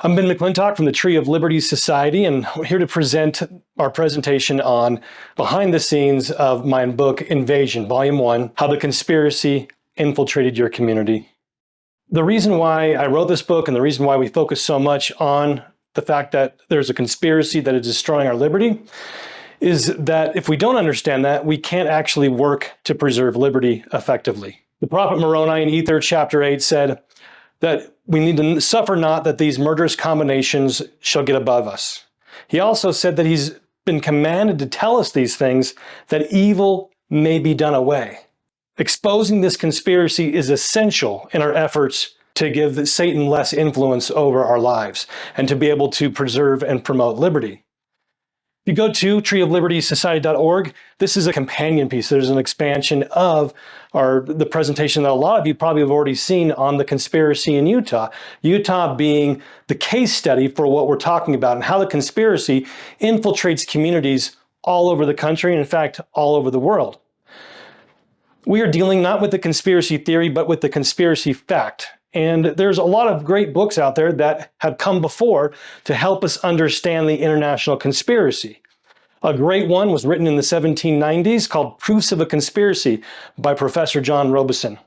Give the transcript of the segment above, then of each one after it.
I'm Ben McClintock from the Tree of Liberty Society, and we're here to present our presentation on behind the scenes of my book, Invasion, Volume 1, How the Conspiracy Infiltrated Your Community. The reason why I wrote this book and the reason why we focus so much on the fact that there's a conspiracy that is destroying our liberty is that if we don't understand that, we can't actually work to preserve liberty effectively. The prophet Moroni in Ether chapter 8 said that we need to suffer not that these murderous combinations shall get above us. He also said that he's been commanded to tell us these things that evil may be done away. Exposing this conspiracy is essential in our efforts to give Satan less influence over our lives and to be able to preserve and promote liberty. If you go to treeoflibertysociety.org, this is a companion piece. There's an expansion of the presentation that a lot of you probably have already seen on the conspiracy in Utah. Utah being the case study for what we're talking about and how the conspiracy infiltrates communities all over the country, and in fact, all over the world. We are dealing not with the conspiracy theory, but with the conspiracy fact. And there's a lot of great books out there that have come before to help us understand the international conspiracy. A great one was written in the 1790s called Proofs of a Conspiracy by Professor John Robeson.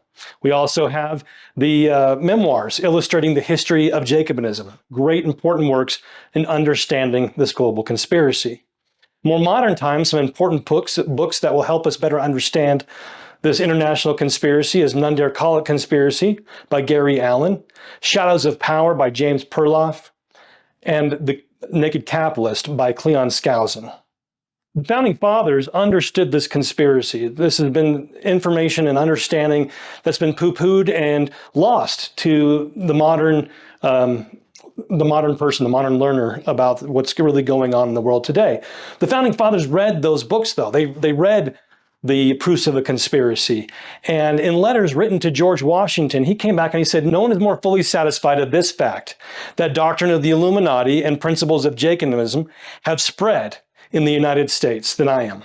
We also have the memoirs illustrating the history of Jacobinism. Great important works in understanding this global conspiracy. More modern times, some important books that will help us better understand this international conspiracy is None Dare Call It Conspiracy by Gary Allen, Shadows of Power by James Perloff, and The Naked Capitalist by Cleon Skousen. The Founding Fathers understood this conspiracy. This has been information and understanding that's been poo-pooed and lost to the modern person, the modern learner about what's really going on in the world today. The Founding Fathers read those books, though. They read the Proofs of a Conspiracy. And in letters written to George Washington, he came back and he said, no one is more fully satisfied of this fact, that doctrine of the Illuminati and principles of Jacobinism have spread in the United States than I am.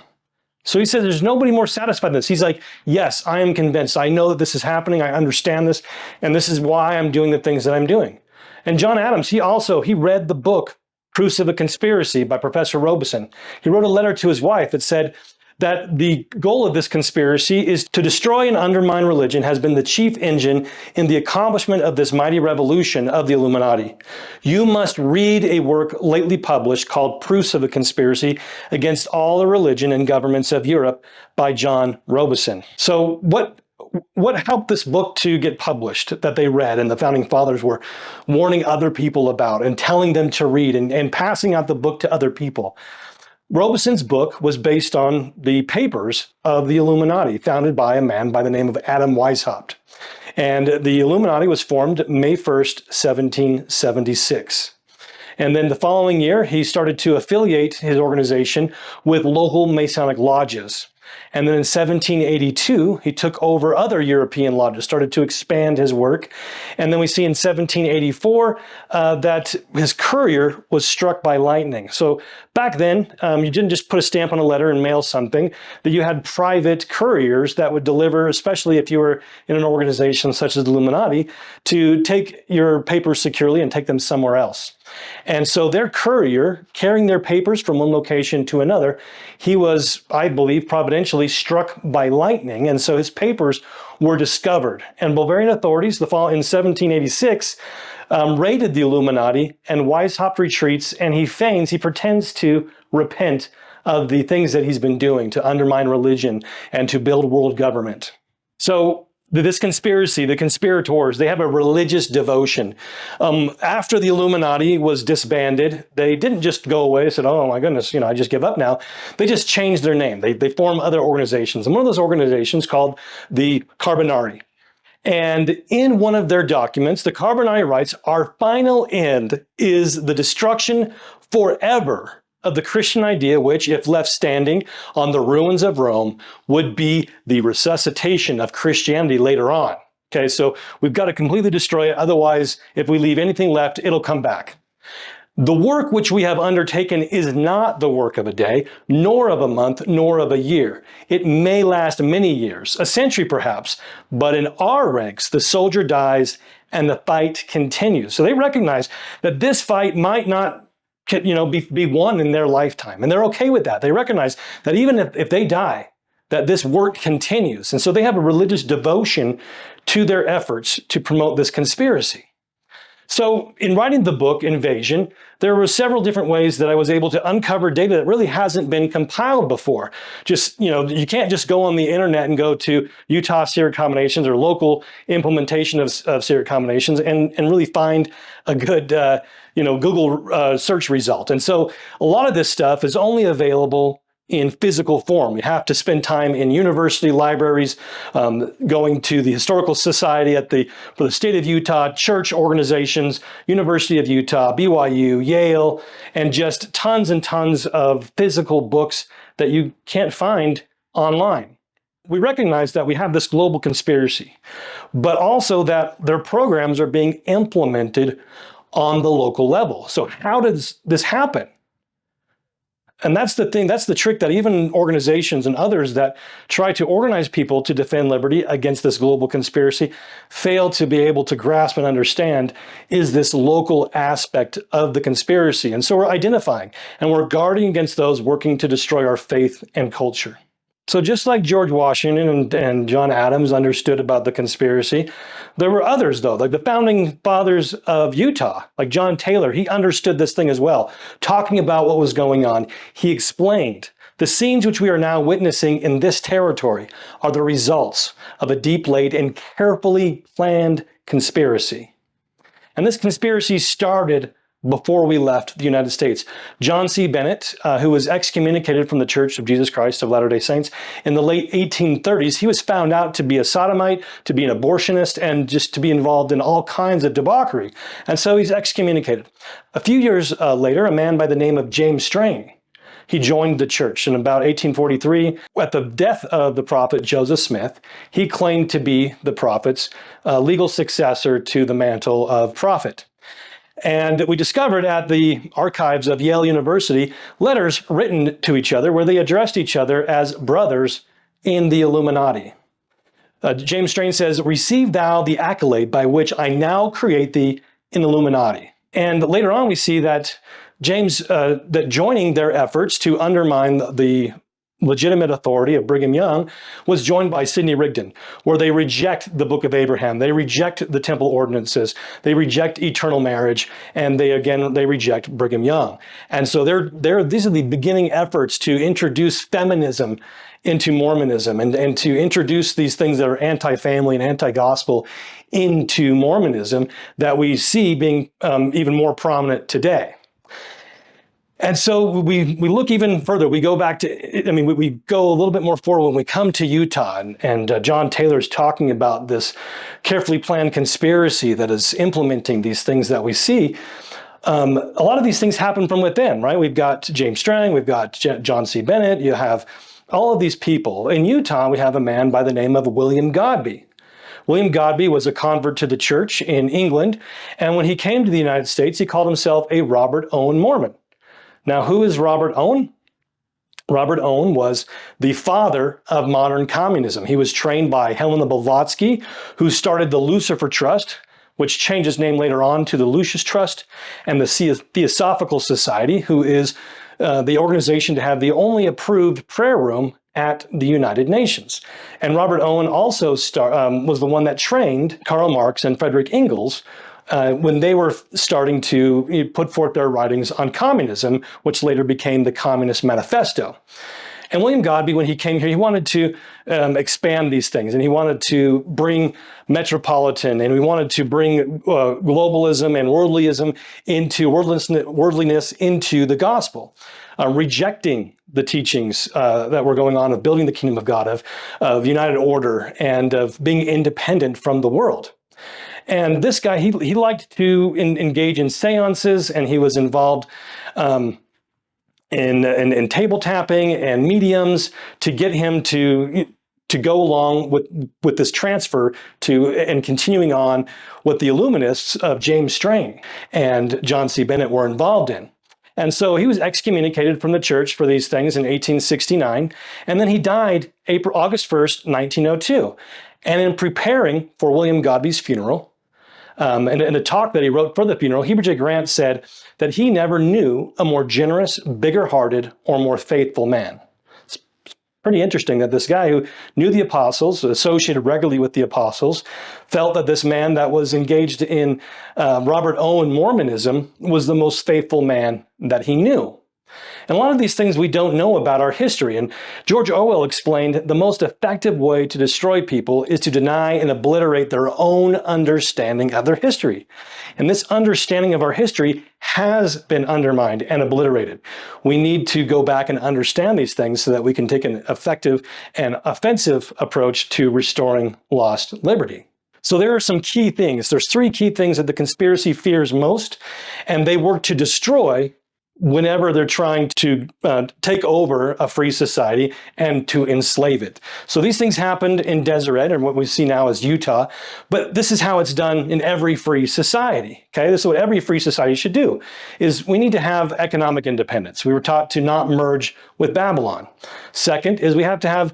So he said, there's nobody more satisfied than this. He's like, yes, I am convinced. I know that this is happening. I understand this. And this is why I'm doing the things that I'm doing. And John Adams, he read the book, Proofs of a Conspiracy by Professor Robeson. He wrote a letter to his wife that said, that the goal of this conspiracy is to destroy and undermine religion has been the chief engine in the accomplishment of this mighty revolution of the Illuminati. You must read a work lately published called Proofs of a Conspiracy Against All the Religion and Governments of Europe by John Robeson. So what helped this book to get published that they read and the Founding Fathers were warning other people about and telling them to read and passing out the book to other people? Robeson's book was based on the papers of the Illuminati, founded by a man by the name of Adam Weishaupt. And the Illuminati was formed May 1st, 1776. And then the following year, he started to affiliate his organization with local Masonic lodges. And then in 1782, he took over other European lodges, started to expand his work. And then we see in 1784 that his courier was struck by lightning. So back then, you didn't just put a stamp on a letter and mail something, that you had private couriers that would deliver, especially if you were in an organization such as the Illuminati, to take your papers securely and take them somewhere else. And so their courier, carrying their papers from one location to another, he was, I believe, providentially struck by lightning. And so his papers were discovered. And Bulgarian authorities, in 1786, raided the Illuminati, and Weishaupt retreats, and he pretends to repent of the things that he's been doing to undermine religion and to build world government. So this conspiracy, the conspirators, they have a religious devotion. After the Illuminati was disbanded, they didn't just go away and said, oh my goodness, I just give up now. They just changed their name. They form other organizations. And one of those organizations called the Carbonari. And in one of their documents, the Carbonari writes, our final end is the destruction forever of the Christian idea, which, if left standing on the ruins of Rome, would be the resuscitation of Christianity later on. Okay, so we've got to completely destroy it. Otherwise, if we leave anything left, it'll come back. The work which we have undertaken is not the work of a day, nor of a month, nor of a year. It may last many years, a century perhaps, but in our ranks, the soldier dies and the fight continues. So they recognize that this fight might not be won in their lifetime, and they're okay with that. They recognize that even if they die, that this work continues. And so they have a religious devotion to their efforts to promote this conspiracy. So in writing the book, Invasion, there were several different ways that I was able to uncover data that really hasn't been compiled before. You can't just go on the internet and go to Utah Syriac combinations or local implementation of Syriac combinations and really find a good, Google search result. And so a lot of this stuff is only available in physical form. You have to spend time in university libraries, going to the Historical Society for the state of Utah, church organizations, University of Utah, BYU, Yale, and just tons and tons of physical books that you can't find online. We recognize that we have this global conspiracy, but also that their programs are being implemented on the local level. So how does this happen? And that's the thing, that's the trick that even organizations and others that try to organize people to defend liberty against this global conspiracy fail to be able to grasp and understand is this local aspect of the conspiracy. And so we're identifying and we're guarding against those working to destroy our faith and culture. So just like George Washington and John Adams understood about the conspiracy, there were others though, like the founding fathers of Utah, like John Taylor. He understood this thing as well, talking about what was going on. He explained, the scenes which we are now witnessing in this territory are the results of a deep laid and carefully planned conspiracy. And this conspiracy started before we left the United States. John C. Bennett, who was excommunicated from the Church of Jesus Christ of Latter-day Saints in the late 1830s, he was found out to be a sodomite, to be an abortionist, and just to be involved in all kinds of debauchery. And so he's excommunicated. A few years later, a man by the name of James Strain, he joined the church in about 1843. At the death of the prophet Joseph Smith, he claimed to be the prophet's legal successor to the mantle of prophet. And we discovered at the archives of Yale University letters written to each other where they addressed each other as brothers in the Illuminati. James Strain says, receive thou the accolade by which I now create thee in Illuminati. And later on we see that that joining their efforts to undermine the legitimate authority of Brigham Young was joined by Sidney Rigdon, where they reject the Book of Abraham, they reject the temple ordinances, they reject eternal marriage, and they reject Brigham Young. And so these are the beginning efforts to introduce feminism into Mormonism and to introduce these things that are anti-family and anti-gospel into Mormonism that we see being even more prominent today. And so we look even further. We go back to, we go a little bit more forward when we come to Utah, and John Taylor's talking about this carefully planned conspiracy that is implementing these things that we see. A lot of these things happen from within, right? We've got James Strang, we've got John C. Bennett, you have all of these people. In Utah, we have a man by the name of William Godbey. William Godbey was a convert to the church in England, and when he came to the United States, he called himself a Robert Owen Mormon. Now, who is Robert Owen? Robert Owen was the father of modern communism. He was trained by Helena Blavatsky, who started the Lucifer Trust, which changed its name later on to the Lucius Trust, and the Theosophical Society, who is the organization to have the only approved prayer room at the United Nations. And Robert Owen also was the one that trained Karl Marx and Frederick Engels when they were starting to put forth their writings on communism, which later became the Communist Manifesto. And William Godbey, when he came here, he wanted to expand these things, and he wanted to bring metropolitan, and he wanted to bring globalism and worldliness into the gospel, rejecting the teachings that were going on of building the kingdom of God, of united order, and of being independent from the world. And this guy, he liked to engage in seances, and he was involved in table tapping and mediums to get him to to go along with this transfer and continuing on what the Illuminists of James Strain and John C. Bennett were involved in. And so he was excommunicated from the church for these things in 1869, and then he died August 1st, 1902. And in preparing for William Godbey's funeral, and in a talk that he wrote for the funeral, Heber J. Grant said that he never knew a more generous, bigger-hearted, or more faithful man. It's pretty interesting that this guy who knew the apostles, associated regularly with the apostles, felt that this man that was engaged in Robert Owen Mormonism was the most faithful man that he knew. And a lot of these things we don't know about our history. And George Orwell explained the most effective way to destroy people is to deny and obliterate their own understanding of their history. And this understanding of our history has been undermined and obliterated. We need to go back and understand these things so that we can take an effective and offensive approach to restoring lost liberty. So there are some key things. There's 3 key things that the conspiracy fears most, and they work to destroy whenever they're trying to take over a free society and to enslave it. So these things happened in Deseret, and what we see now is Utah, but this is how it's done in every free society. Okay, this is what every free society should do, is we need to have economic independence. We were taught to not merge with Babylon. Second is we have to have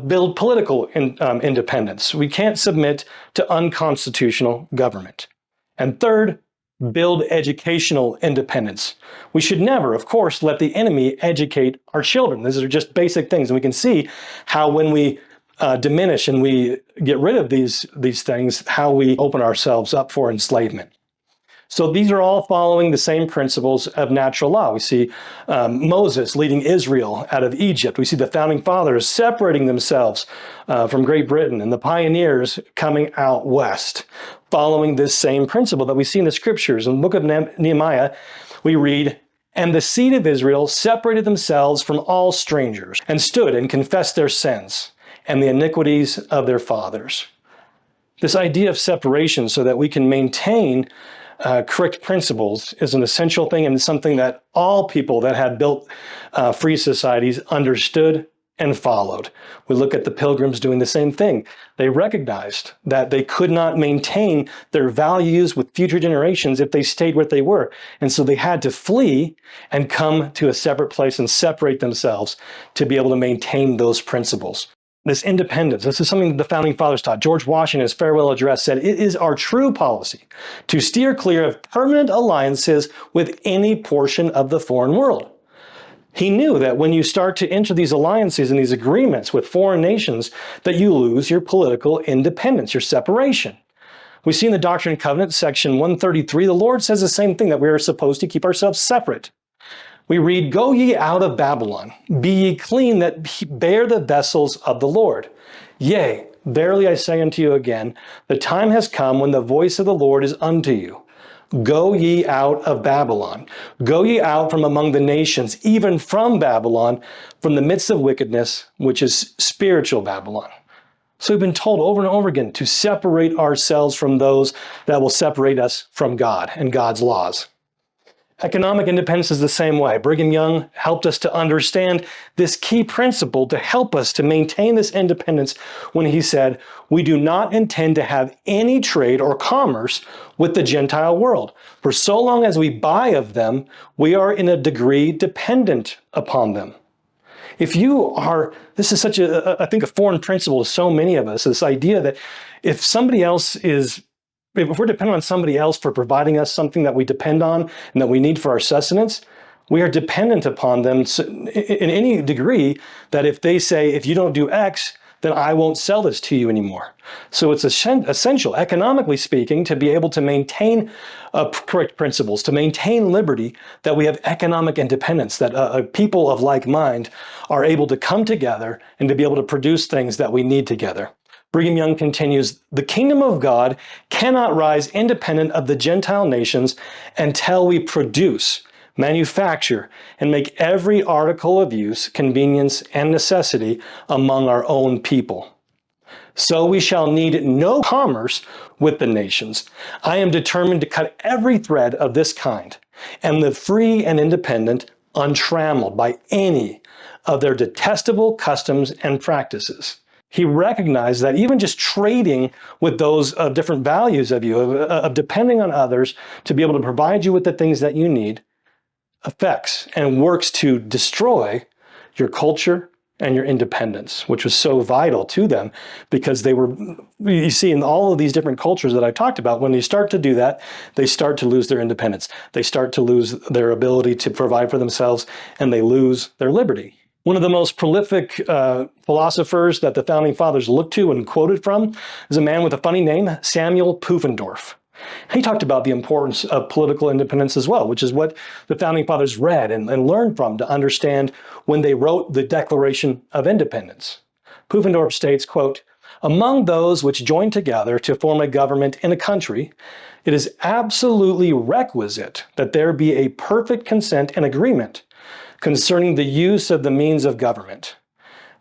build political independence. We can't submit to unconstitutional government. And third, build educational independence. We should never, of course, let the enemy educate our children. These are just basic things. And we can see how when we diminish and we get rid of these things, how we open ourselves up for enslavement. So these are all following the same principles of natural law. We see Moses leading Israel out of Egypt. We see the founding fathers separating themselves from Great Britain, and the pioneers coming out west, following this same principle that we see in the scriptures. In the book of Nehemiah, we read, "And the seed of Israel separated themselves from all strangers, and stood and confessed their sins and the iniquities of their fathers." This idea of separation so that we can maintain correct principles is an essential thing, and something that all people that had built free societies understood and followed. We look at the Pilgrims doing the same thing. They recognized that they could not maintain their values with future generations if they stayed where they were. And so they had to flee and come to a separate place and separate themselves to be able to maintain those principles. This independence, this is something that the founding fathers taught. George Washington, in his farewell address, said, "It is our true policy to steer clear of permanent alliances with any portion of the foreign world." He knew that when you start to enter these alliances and these agreements with foreign nations, that you lose your political independence, your separation. We see in the Doctrine and Covenants, section 133, the Lord says the same thing, that we are supposed to keep ourselves separate. We read, "Go ye out of Babylon, be ye clean that bear the vessels of the Lord. Yea, verily I say unto you again, the time has come when the voice of the Lord is unto you. Go ye out of Babylon. Go ye out from among the nations, even from Babylon, from the midst of wickedness, which is spiritual Babylon." So we've been told over and over again to separate ourselves from those that will separate us from God and God's laws. Economic independence is the same way. Brigham Young helped us to understand this key principle to help us to maintain this independence when he said, "We do not intend to have any trade or commerce with the Gentile world. For so long as we buy of them, we are in a degree dependent upon them." If you are, this is such I think a foreign principle to so many of us, this idea that if we're dependent on somebody else for providing us something that we depend on and that we need for our sustenance, we are dependent upon them in any degree that if they say, if you don't do X, then I won't sell this to you anymore. So it's essential, economically speaking, to be able to maintain correct principles, to maintain liberty, that we have economic independence, that people of like mind are able to come together and to be able to produce things that we need together. Brigham Young continues, "The kingdom of God cannot rise independent of the Gentile nations until we produce, manufacture, and make every article of use, convenience, and necessity among our own people. So we shall need no commerce with the nations. I am determined to cut every thread of this kind, and live free and independent, untrammeled by any of their detestable customs and practices." He recognized that even just trading with those different values of you, of depending on others to be able to provide you with the things that you need, affects and works to destroy your culture and your independence, which was so vital to them because they were, you see in all of these different cultures that I talked about, when you start to do that, they start to lose their independence. They start to lose their ability to provide for themselves, and they lose their liberty. One of the most prolific philosophers that the Founding Fathers looked to and quoted from is a man with a funny name, Samuel Pufendorf. He talked about the importance of political independence as well, which is what the Founding Fathers read and learned from to understand when they wrote the Declaration of Independence. Pufendorf states, quote, "Among those which join together to form a government in a country, it is absolutely requisite that there be a perfect consent and agreement concerning the use of the means of government.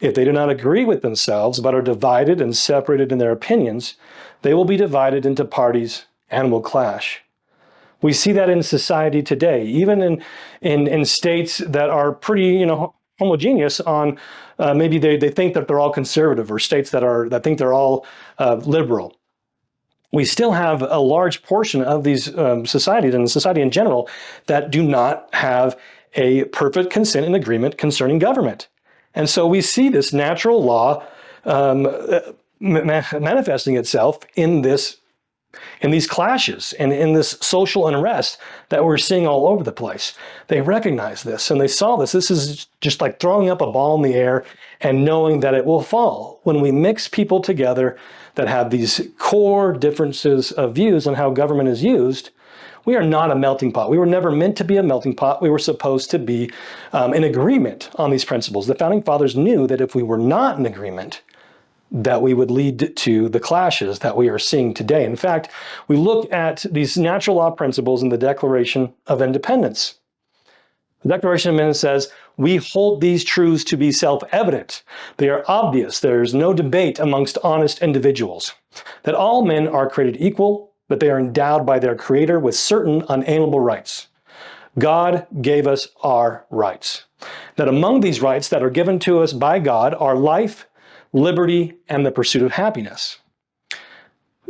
If they do not agree with themselves, but are divided and separated in their opinions, they will be divided into parties and will clash." We see that in society today, even in states that are pretty, homogeneous on maybe they think that they're all conservative, or states that think they're all liberal. We still have a large portion of these societies and society in general that do not have a perfect consent and agreement concerning government. And so we see this natural law manifesting itself in these clashes and in this social unrest that we're seeing all over the place. They recognize this and they saw this. This is just like throwing up a ball in the air and knowing that it will fall. When we mix people together that have these core differences of views on how government is used, we are not a melting pot. We were never meant to be a melting pot. We were supposed to be in agreement on these principles. The Founding Fathers knew that if we were not in agreement, that we would lead to the clashes that we are seeing today. In fact, we look at these natural law principles in the Declaration of Independence. The Declaration of Independence says, "We hold these truths to be self-evident. They are obvious. There is no debate amongst honest individuals. That all men are created equal, but they are endowed by their Creator with certain unalienable rights. God gave us our rights. That among these rights that are given to us by God are life, liberty, and the pursuit of happiness.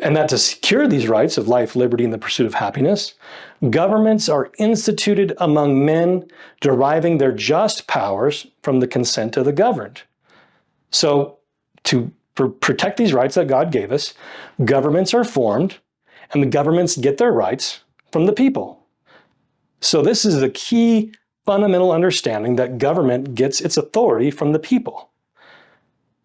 And that to secure these rights of life, liberty, and the pursuit of happiness, governments are instituted among men, deriving their just powers from the consent of the governed." So to protect these rights that God gave us, governments are formed, and the governments get their rights from the people. So this is the key fundamental understanding that government gets its authority from the people.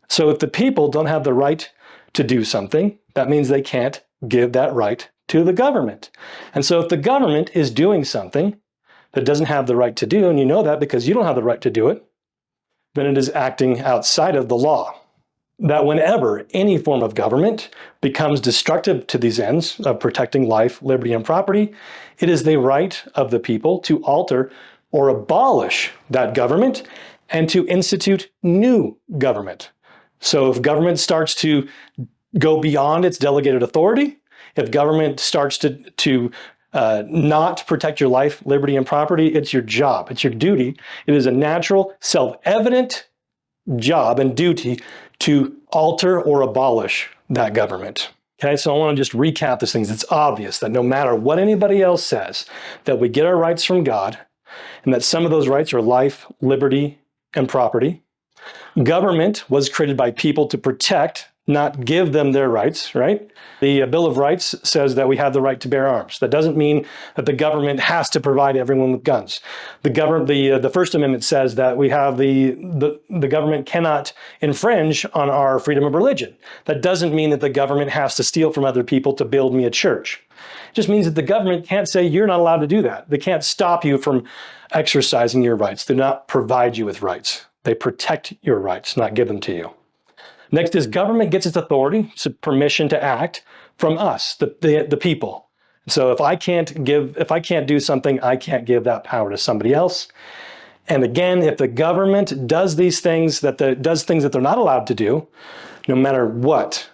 So if the people don't have the right to do something, that means they can't give that right to the government. And so if the government is doing something that doesn't have the right to do, and you know that because you don't have the right to do it, then it is acting outside of the law. That whenever any form of government becomes destructive to these ends of protecting life, liberty, and property, it is the right of the people to alter or abolish that government and to institute new government. So if government starts to go beyond its delegated authority, if government starts to not protect your life, liberty, and property, it's your job, it's your duty. It is a natural, self-evident job and duty to alter or abolish that government. Okay, so I want to just recap these things. It's obvious that no matter what anybody else says, that we get our rights from God, and that some of those rights are life, liberty, and property. Government was created by people to protect, not give them their rights, right? The Bill of Rights says that we have the right to bear arms. That doesn't mean that the government has to provide everyone with guns. The First Amendment says that we have the government cannot infringe on our freedom of religion. That doesn't mean that the government has to steal from other people to build me a church. It just means that the government can't say you're not allowed to do that. They can't stop you from exercising your rights. They do not provide you with rights. They protect your rights, not give them to you. Next is government gets its authority, so permission to act from us, the people. So if I can't do something, I can't give that power to somebody else. And again, if the government does things that they're not allowed to do, no matter what,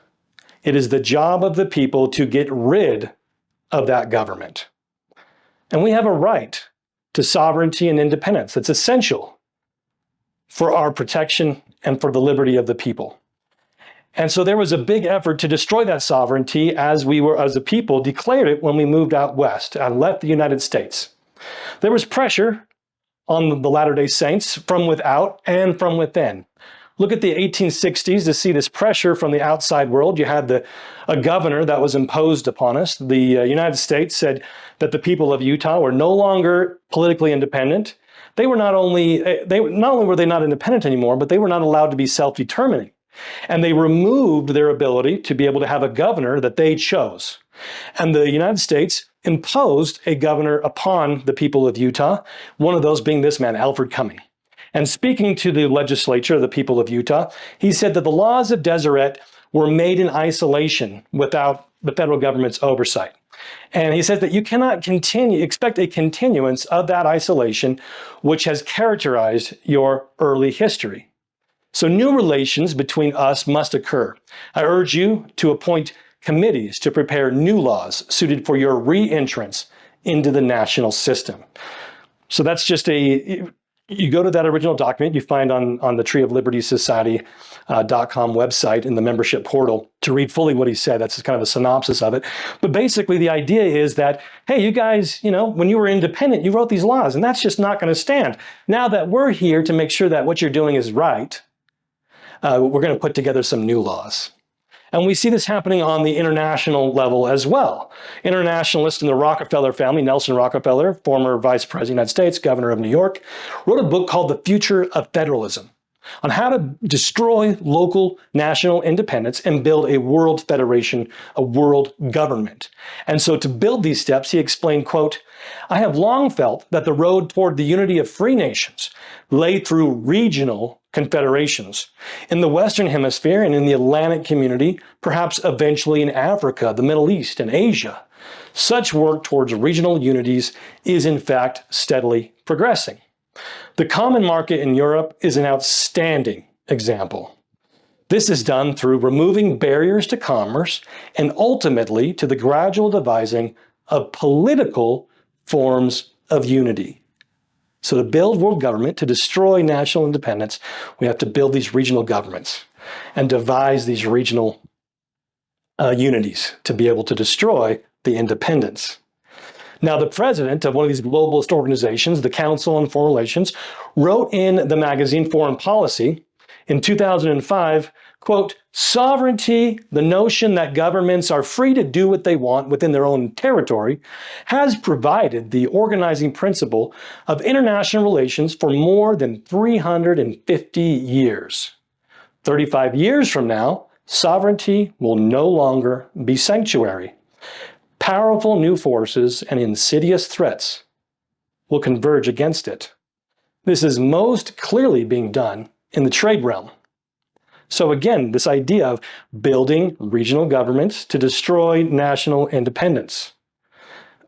it is the job of the people to get rid of that government. And we have a right to sovereignty and independence. It's essential for our protection and for the liberty of the people. And so there was a big effort to destroy that sovereignty as we were, as a people, declared it when we moved out west and left the United States. There was pressure on the Latter-day Saints from without and from within. Look at the 1860s to see this pressure from the outside world. You had a governor that was imposed upon us. The United States said that the people of Utah were no longer politically independent. They were not only were they not independent anymore, but they were not allowed to be self-determining. And they removed their ability to be able to have a governor that they chose. And the United States imposed a governor upon the people of Utah, one of those being this man, Alfred Cumming. And speaking to the legislature, the people of Utah, he said that the laws of Deseret were made in isolation without the federal government's oversight. And he says that you cannot expect a continuance of that isolation, which has characterized your early history. So new relations between us must occur. I urge you to appoint committees to prepare new laws suited for your re-entrance into the national system. So that's just you go to that original document you find on the Tree of Liberty Society.com website in the membership portal to read fully what he said. That's kind of a synopsis of it. But basically the idea is that, hey, you guys, when you were independent, you wrote these laws, and that's just not going to stand. Now that we're here to make sure that what you're doing is right, we're going to put together some new laws. And we see this happening on the international level as well. Internationalists in the Rockefeller family, Nelson Rockefeller, former vice president of the United States, governor of New York, wrote a book called The Future of Federalism on how to destroy local national independence and build a world federation, a world government. And so to build these steps, he explained, quote, I have long felt that the road toward the unity of free nations lay through regional confederations in the Western Hemisphere and in the Atlantic community, perhaps eventually in Africa, the Middle East, and Asia. Such work towards regional unities is in fact steadily progressing. The common market in Europe is an outstanding example. This is done through removing barriers to commerce and ultimately to the gradual devising of political forms of unity. So to build world government, to destroy national independence, we have to build these regional governments and devise these regional unities to be able to destroy the independence. Now, the president of one of these globalist organizations, the Council on Foreign Relations, wrote in the magazine Foreign Policy in 2005, quote, sovereignty, the notion that governments are free to do what they want within their own territory, has provided the organizing principle of international relations for more than 350 years. 35 years from now, sovereignty will no longer be sanctuary. Powerful new forces and insidious threats will converge against it. This is most clearly being done in the trade realm. So again, this idea of building regional governments to destroy national independence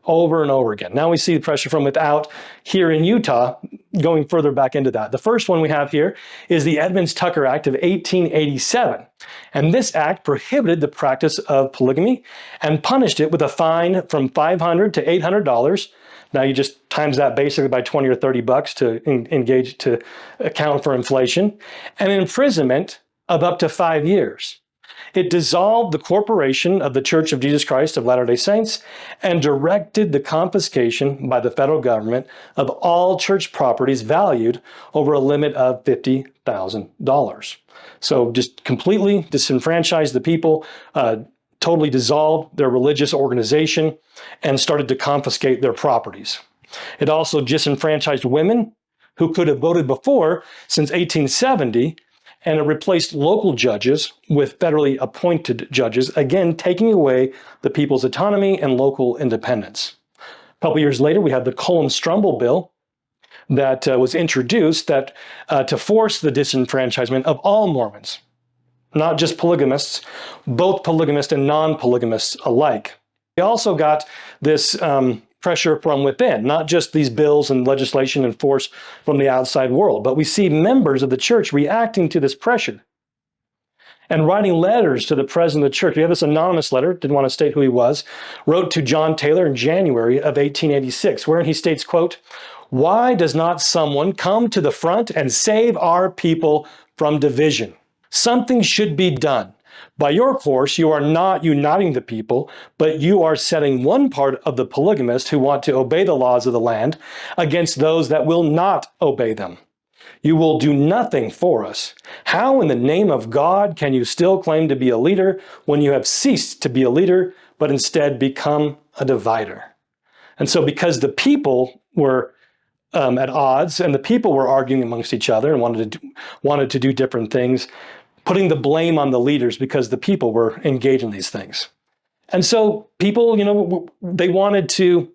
over and over again. Now we see the pressure from without here in Utah, going further back into that. The first one we have here is the Edmunds-Tucker Act of 1887. And this act prohibited the practice of polygamy and punished it with a fine from $500 to $800. Now you just times that basically by 20 or 30 bucks to account for inflation, and imprisonment of up to 5 years. It dissolved the corporation of the Church of Jesus Christ of Latter-day Saints and directed the confiscation by the federal government of all church properties valued over a limit of $50,000. So just completely disenfranchised the people, totally dissolved their religious organization, and started to confiscate their properties. It also disenfranchised women who could have voted before since 1870, and it replaced local judges with federally appointed judges, again, taking away the people's autonomy and local independence. A couple years later, we had the Cullom-Strumbull bill that was introduced that to force the disenfranchisement of all Mormons, not just polygamists, both polygamists and non-polygamists alike. We also got this pressure from within, not just these bills and legislation and force from the outside world, but we see members of the church reacting to this pressure and writing letters to the president of the church. We have this anonymous letter, didn't want to state who he was, wrote to John Taylor in January of 1886, wherein he states, quote, why does not someone come to the front and save our people from division? Something should be done. By your course, you are not uniting the people, but you are setting one part of the polygamists who want to obey the laws of the land against those that will not obey them. You will do nothing for us. How in the name of God can you still claim to be a leader when you have ceased to be a leader, but instead become a divider? And so because the people were at odds and the people were arguing amongst each other and wanted to do different things, putting the blame on the leaders because the people were engaged in these things. And so people, they wanted to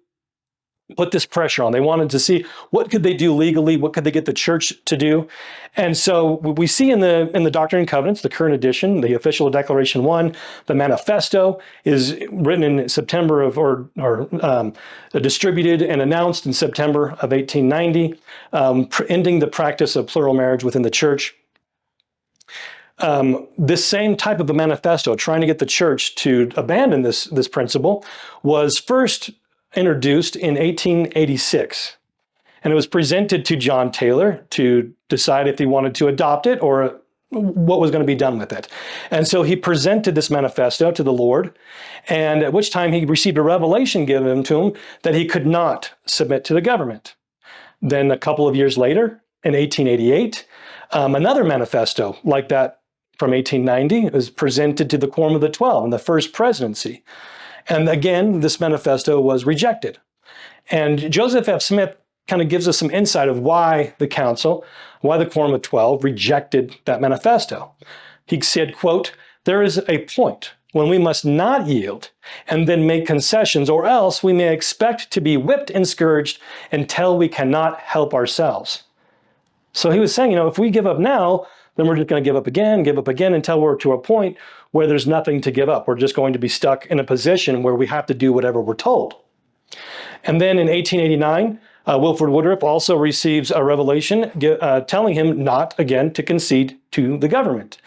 put this pressure on. They wanted to see what could they do legally, what could they get the church to do. And so we see in the Doctrine and Covenants, the current edition, the official Declaration 1, the Manifesto is written in September distributed and announced in September of 1890, ending the practice of plural marriage within the church. This same type of a manifesto, trying to get the church to abandon this principle, was first introduced in 1886. And it was presented to John Taylor to decide if he wanted to adopt it or what was going to be done with it. And so he presented this manifesto to the Lord, and at which time he received a revelation given to him that he could not submit to the government. Then a couple of years later, in 1888, another manifesto like that from 1890 was presented to the Quorum of the Twelve in the first presidency. And again, this manifesto was rejected. And Joseph F. Smith kind of gives us some insight of why the council, why the Quorum of 12 rejected that manifesto. He said, quote, "There is a point when we must not yield and then make concessions, or else we may expect to be whipped and scourged until we cannot help ourselves." So he was saying, if we give up now, then we're just going to give up again until we're to a point where there's nothing to give up. We're just going to be stuck in a position where we have to do whatever we're told. And then in 1889, Wilford Woodruff also receives a revelation telling him not, again, to concede to the government.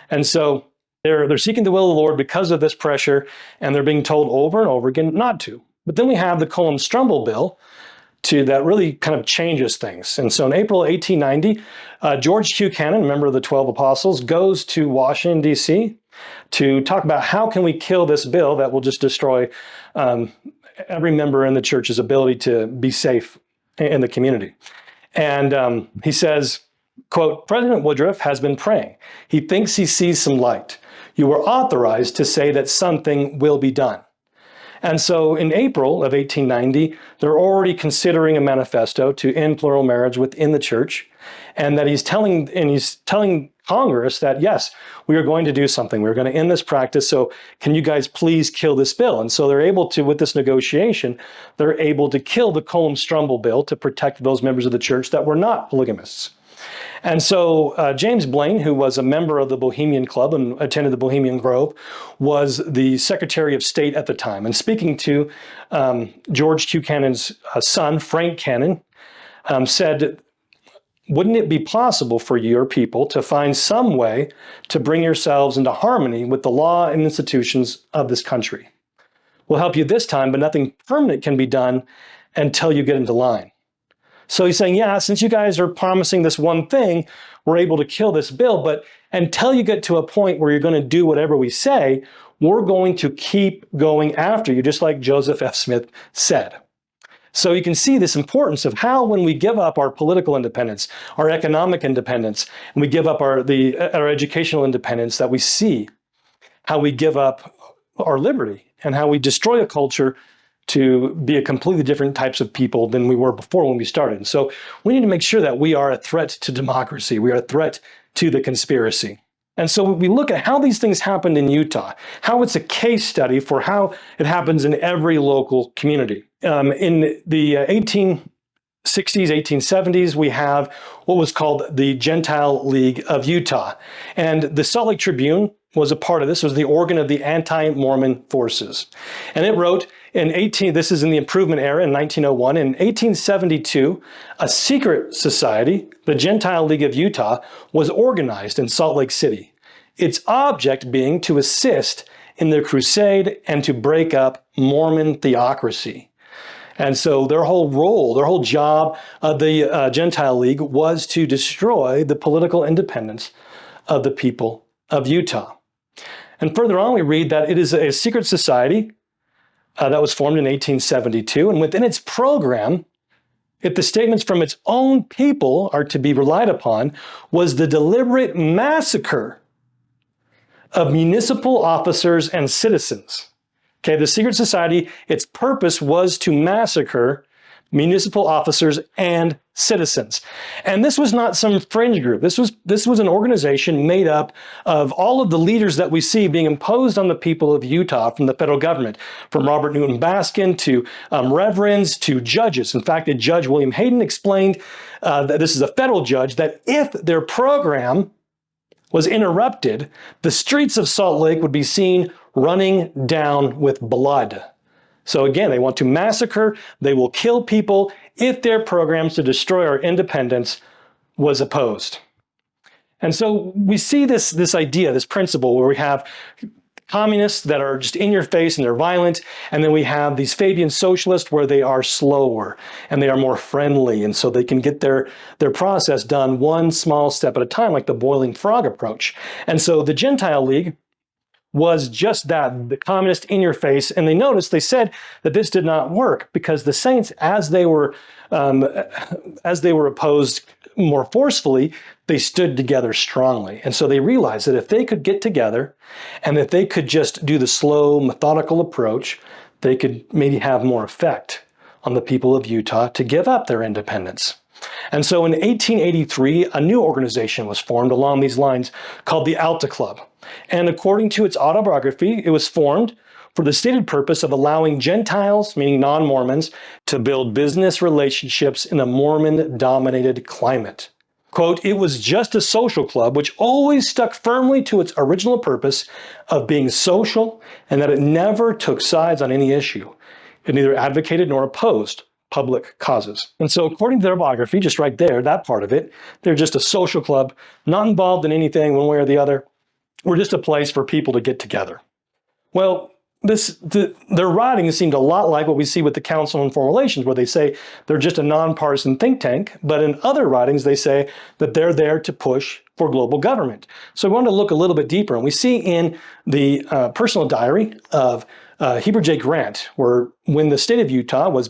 And so they're seeking the will of the Lord because of this pressure, and they're being told over and over again not to. But then we have the Colum-Strumble Bill, that really kind of changes things. And so in April 1890, George Q. Cannon, a member of the 12 Apostles, goes to Washington, D.C. to talk about how can we kill this bill that will just destroy every member in the church's ability to be safe in the community. And he says, quote, "President Woodruff has been praying. He thinks he sees some light. You are authorized to say that something will be done." And so in April of 1890, they're already considering a manifesto to end plural marriage within the church, and that he's telling Congress that, yes, we are going to do something. We're going to end this practice. So can you guys please kill this bill? And so they're able to, with this negotiation, they're able to kill the Colum-Strumble Bill to protect those members of the church that were not polygamists. And so James Blaine, who was a member of the Bohemian Club and attended the Bohemian Grove, was the Secretary of State at the time. And speaking to George Q. Cannon's son, Frank Cannon, said, "Wouldn't it be possible for your people to find some way to bring yourselves into harmony with the law and institutions of this country? We'll help you this time, but nothing permanent can be done until you get into line." So he's saying, yeah, since you guys are promising this one thing, we're able to kill this bill, but until you get to a point where you're going to do whatever we say, we're going to keep going after you, just like Joseph F. Smith said. So you can see this importance of how when we give up our political independence, our economic independence, and we give up our educational independence, that we see how we give up our liberty and how we destroy a culture to be a completely different types of people than we were before when we started. So we need to make sure that we are a threat to democracy. We are a threat to the conspiracy. And so we look at how these things happened in Utah, how it's a case study for how it happens in every local community. In the 1860s, 1870s, we have what was called the Gentile League of Utah. And the Salt Lake Tribune was a part of this, was the organ of the anti-Mormon forces. And it wrote, this is in the improvement era in 1901, in 1872, a secret society, the Gentile League of Utah, was organized in Salt Lake City. Its object being to assist in the crusade and to break up Mormon theocracy. And so their whole role, their whole job of the Gentile League was to destroy the political independence of the people of Utah. And further on, we read that it is a secret society that was formed in 1872. And within its program, if the statements from its own people are to be relied upon, was the deliberate massacre of municipal officers and citizens. Okay, the secret society, its purpose was to massacre municipal officers and citizens. And this was not some fringe group. This was an organization made up of all of the leaders that we see being imposed on the people of Utah from the federal government, from Robert Newton Baskin to reverends to judges. In fact, Judge William Hayden explained that this is a federal judge, that if their program was interrupted, the streets of Salt Lake would be seen running down with blood. So again, they want to massacre, they will kill people if their programs to destroy our independence was opposed. And so we see this idea, this principle, where we have communists that are just in your face and they're violent, and then we have these Fabian socialists where they are slower and they are more friendly, and so they can get their process done one small step at a time, like the boiling frog approach. And so the Gentile League was just that, the communist in your face. And they said that this did not work because the saints, as they were opposed more forcefully, they stood together strongly. And so they realized that if they could get together and if they could just do the slow, methodical approach, they could maybe have more effect on the people of Utah to give up their independence. And so in 1883, a new organization was formed along these lines called the Alta Club. And according to its autobiography, it was formed for the stated purpose of allowing Gentiles, meaning non-Mormons, to build business relationships in a Mormon-dominated climate. Quote, it was just a social club which always stuck firmly to its original purpose of being social, and that it never took sides on any issue. It neither advocated nor opposed public causes. And so according to their biography, just right there, that part of it, they're just a social club, not involved in anything one way or the other. We're just a place for people to get together. Well, their writings seemed a lot like what we see with the Council on Foreign Relations, where they say they're just a nonpartisan think tank, but in other writings they say that they're there to push for global government. So we want to look a little bit deeper, and we see in the personal diary of Heber J. Grant, where when the state of Utah was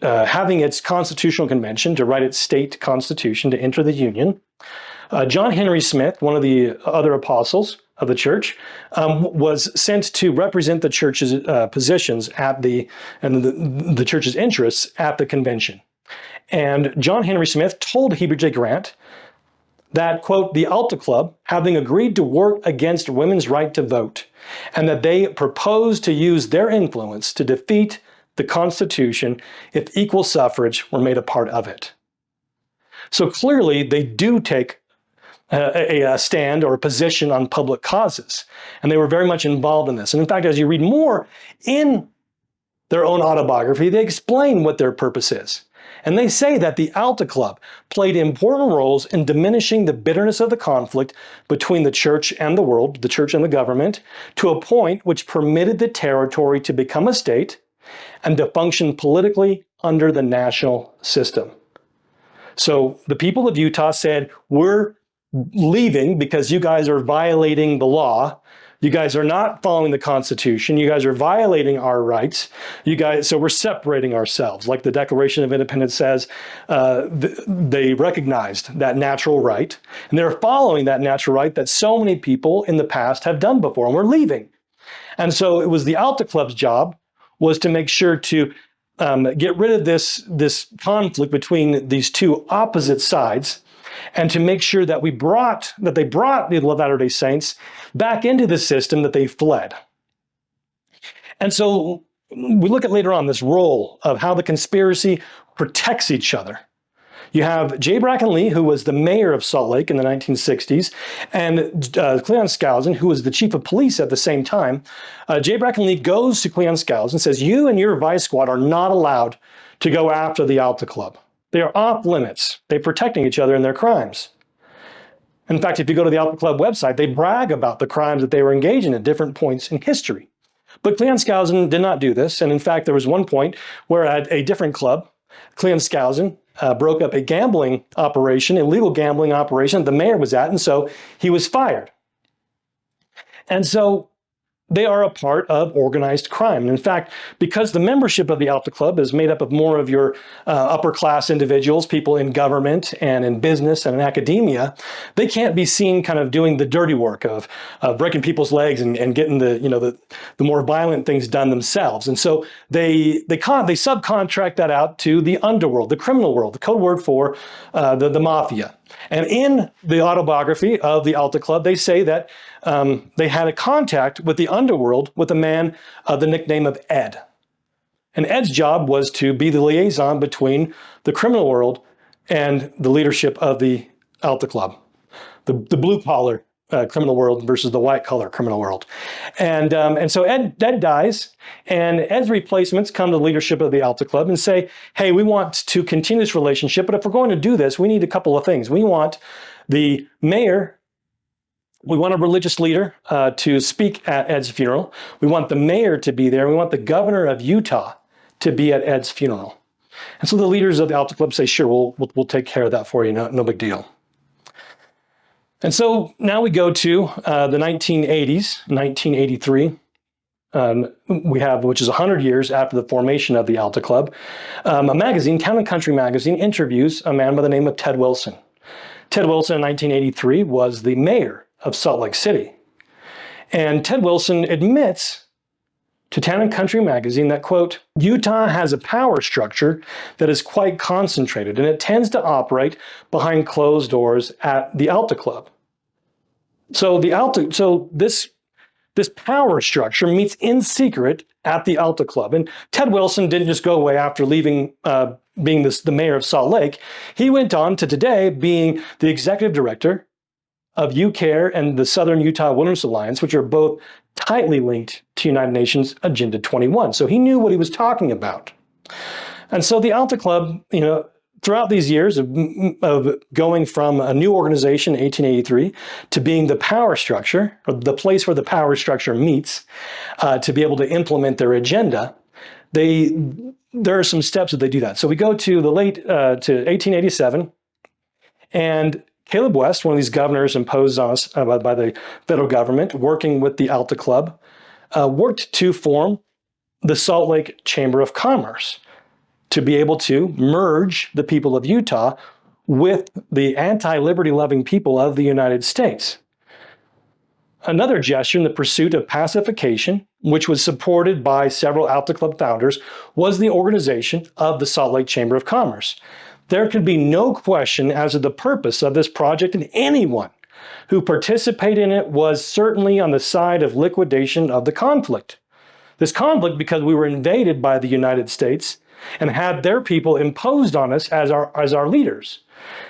having its constitutional convention to write its state constitution to enter the Union, John Henry Smith, one of the other apostles of the church, was sent to represent the church's positions at the church's interests at the convention. And John Henry Smith told Heber J. Grant that, quote, the Alta Club, having agreed to work against women's right to vote, and that they proposed to use their influence to defeat the Constitution if equal suffrage were made a part of it. So clearly, they do take a stand or a position on public causes, and they were very much involved in this. And in fact, as you read more in their own autobiography, they explain what their purpose is. And they say that the Alta Club played important roles in diminishing the bitterness of the conflict between the church and the world, the church and the government, to a point which permitted the territory to become a state and to function politically under the national system. So the people of Utah said, we're leaving because you guys are violating the law. You guys are not following the Constitution. You guys are violating our rights. So we're separating ourselves. Like the Declaration of Independence says, they recognized that natural right, and they're following that natural right that so many people in the past have done before, and we're leaving. And so it was the Alta Club's job was to make sure to get rid of this conflict between these two opposite sides, and to make sure that they brought the Latter-day Saints back into the system that they fled. And so we look at later on this role of how the conspiracy protects each other. You have J. Bracken Lee, who was the mayor of Salt Lake in the 1960s, and Cleon Skousen, who was the chief of police at the same time. J. Bracken Lee goes to Cleon Skousen and says, you and your vice squad are not allowed to go after the Alta Club. They are off limits. They're protecting each other in their crimes. In fact, if you go to the Alta Club website, they brag about the crimes that they were engaged in at different points in history. But Cleon Skousen did not do this. And in fact, there was one point where at a different club, Cleon Skousen broke up a gambling operation, illegal gambling operation that the mayor was at, and so he was fired. And so they are a part of organized crime. And in fact, because the membership of the Alta Club is made up of more of your upper class individuals, people in government and in business and in academia, they can't be seen kind of doing the dirty work of breaking people's legs and getting the more violent things done themselves. And so they subcontract that out to the underworld, the criminal world, the code word for the mafia. And in the autobiography of the Alta Club, they say that they had a contact with the underworld with a man of the nickname of Ed. And Ed's job was to be the liaison between the criminal world and the leadership of the Alta Club, the blue-collar criminal world versus the white-collar criminal world. And so Ed dies, and Ed's replacements come to the leadership of the Alta Club and say, hey, we want to continue this relationship, but if we're going to do this, we need a couple of things. We want the mayor. We want a religious leader to speak at Ed's funeral. We want the mayor to be there. We want the governor of Utah to be at Ed's funeral. And so the leaders of the Alta Club say, sure, we'll take care of that for you. No big deal. And so now we go to the 1980s, 1983. We have, which is 100 years after the formation of the Alta Club. A magazine, Town and Country magazine, interviews a man by the name of Ted Wilson. Ted Wilson in 1983 was the mayor of Salt Lake City. And Ted Wilson admits to Town and Country magazine that, quote, Utah has a power structure that is quite concentrated, and it tends to operate behind closed doors at the Alta Club. So this power structure meets in secret at the Alta Club. And Ted Wilson didn't just go away after leaving being the mayor of Salt Lake. He went on to today being the executive director of UCARE and the Southern Utah Wilderness Alliance, which are both tightly linked to United Nations Agenda 21. So he knew what he was talking about. And so the Alta Club, throughout these years of going from a new organization in 1883 to being the power structure, or the place where the power structure meets, to be able to implement their agenda, there are some steps that they do that. So we go to to 1887, and Caleb West, one of these governors imposed on us by the federal government, working with the Alta Club, worked to form the Salt Lake Chamber of Commerce to be able to merge the people of Utah with the anti-liberty loving people of the United States. Another gesture in the pursuit of pacification, which was supported by several Alta Club founders, was the organization of the Salt Lake Chamber of Commerce. There could be no question as to the purpose of this project, and anyone who participated in it was certainly on the side of liquidation of the conflict. This conflict because we were invaded by the United States and had their people imposed on us as our leaders.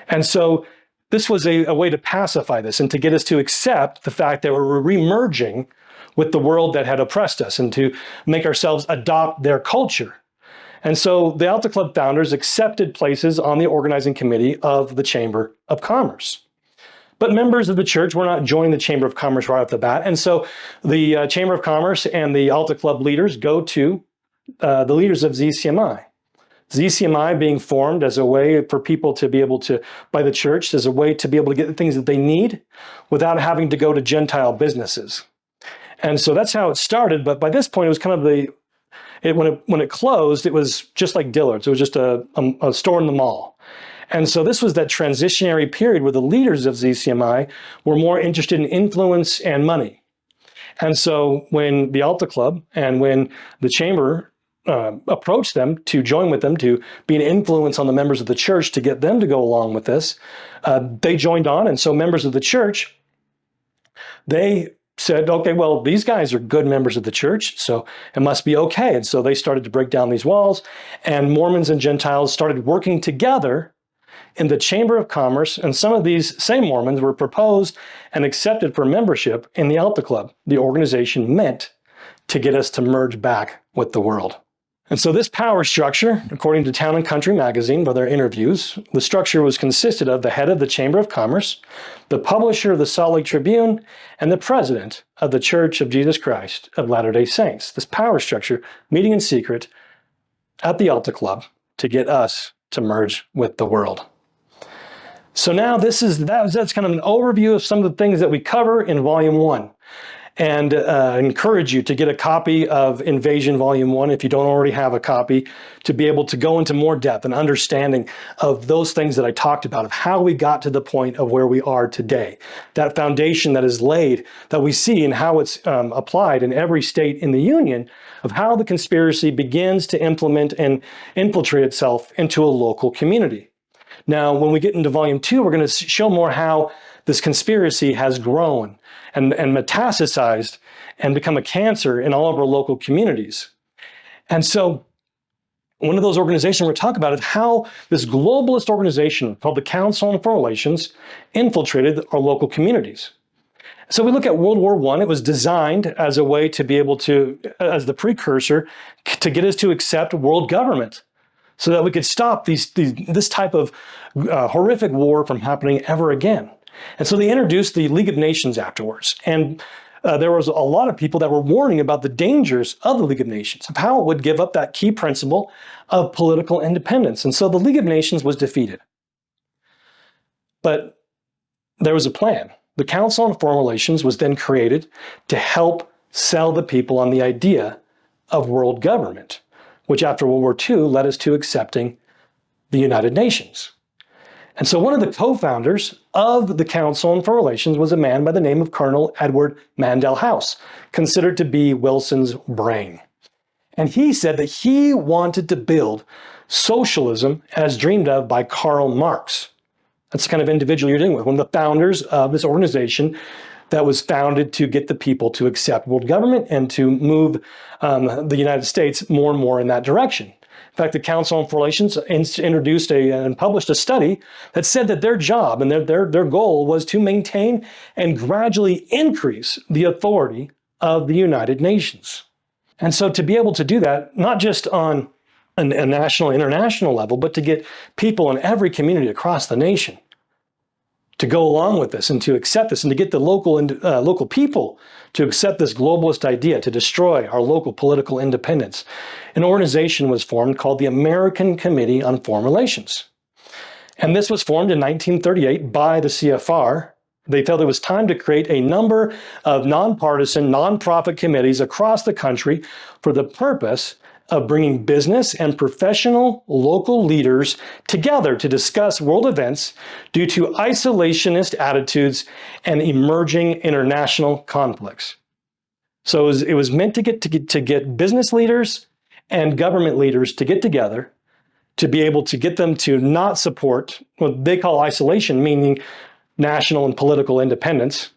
And so this was a way to pacify this and to get us to accept the fact that we're remerging with the world that had oppressed us and to make ourselves adopt their culture. And so the Alta Club founders accepted places on the organizing committee of the Chamber of Commerce. But members of the church were not joining the Chamber of Commerce right off the bat. And so the Chamber of Commerce and the Alta Club leaders go to the leaders of ZCMI. ZCMI being formed as a way for people to be able to, by the church, as a way to be able to get the things that they need without having to go to Gentile businesses. And so that's how it started. But by this point, it was kind of when it closed, it was just like Dillard's. It was just a store in the mall. And so this was that transitionary period where the leaders of ZCMI were more interested in influence and money. And so when the Alta Club and when the Chamber approached them to join with them, to be an influence on the members of the church, to get them to go along with this, they joined on. And so members of the church, they said, okay, well, these guys are good members of the church, so it must be okay. And so they started to break down these walls, and Mormons and Gentiles started working together in the Chamber of Commerce, and some of these same Mormons were proposed and accepted for membership in the Alta Club, the organization meant to get us to merge back with the world. And so this power structure, according to Town and Country magazine, by their interviews, the structure was consisted of the head of the Chamber of Commerce, the publisher of the Salt Lake Tribune, and the president of the Church of Jesus Christ of Latter-day Saints. This power structure meeting in secret at the Alta Club to get us to merge with the world. So now that's kind of an overview of some of the things that we cover in Volume 1. and encourage you to get a copy of Invasion Volume 1 if you don't already have a copy, to be able to go into more depth and understanding of those things that I talked about, of how we got to the point of where we are today. That foundation that is laid, that we see and how it's applied in every state in the Union, of how the conspiracy begins to implement and infiltrate itself into a local community. Now, when we get into Volume 2, we're going to show more how this conspiracy has grown and metastasized and become a cancer in all of our local communities. And so one of those organizations we're talking about is how this globalist organization called the Council on Foreign Relations infiltrated our local communities. So we look at World War I. It was designed as a way to be able to, as the precursor, to get us to accept world government, so that we could stop this type of horrific war from happening ever again. And so they introduced the League of Nations afterwards. And there was a lot of people that were warning about the dangers of the League of Nations, of how it would give up that key principle of political independence. And so the League of Nations was defeated. But there was a plan. The Council on Foreign Relations was then created to help sell the people on the idea of world government, which after World War II led us to accepting the United Nations. And so one of the co-founders of the Council on Foreign Relations was a man by the name of Colonel Edward Mandell House, considered to be Wilson's brain. And he said that he wanted to build socialism as dreamed of by Karl Marx. That's the kind of individual you're dealing with, one of the founders of this organization that was founded to get the people to accept world government and to move the United States more and more in that direction. In fact, the Council on Foreign Relations introduced and published a study that said that their job and their goal was to maintain and gradually increase the authority of the United Nations. And so to be able to do that, not just on a national, international level, but to get people in every community across the nation to go along with this and to accept this and to get the local people to accept this globalist idea, to destroy our local political independence. An organization was formed called the American Committee on Foreign Relations. And this was formed in 1938 by the CFR. They felt it was time to create a number of nonpartisan, nonprofit committees across the country for the purpose of bringing business and professional local leaders together to discuss world events due to isolationist attitudes and emerging international conflicts. So it was meant to get business leaders and government leaders to get together to be able to get them to not support what they call isolation, meaning national and political independence,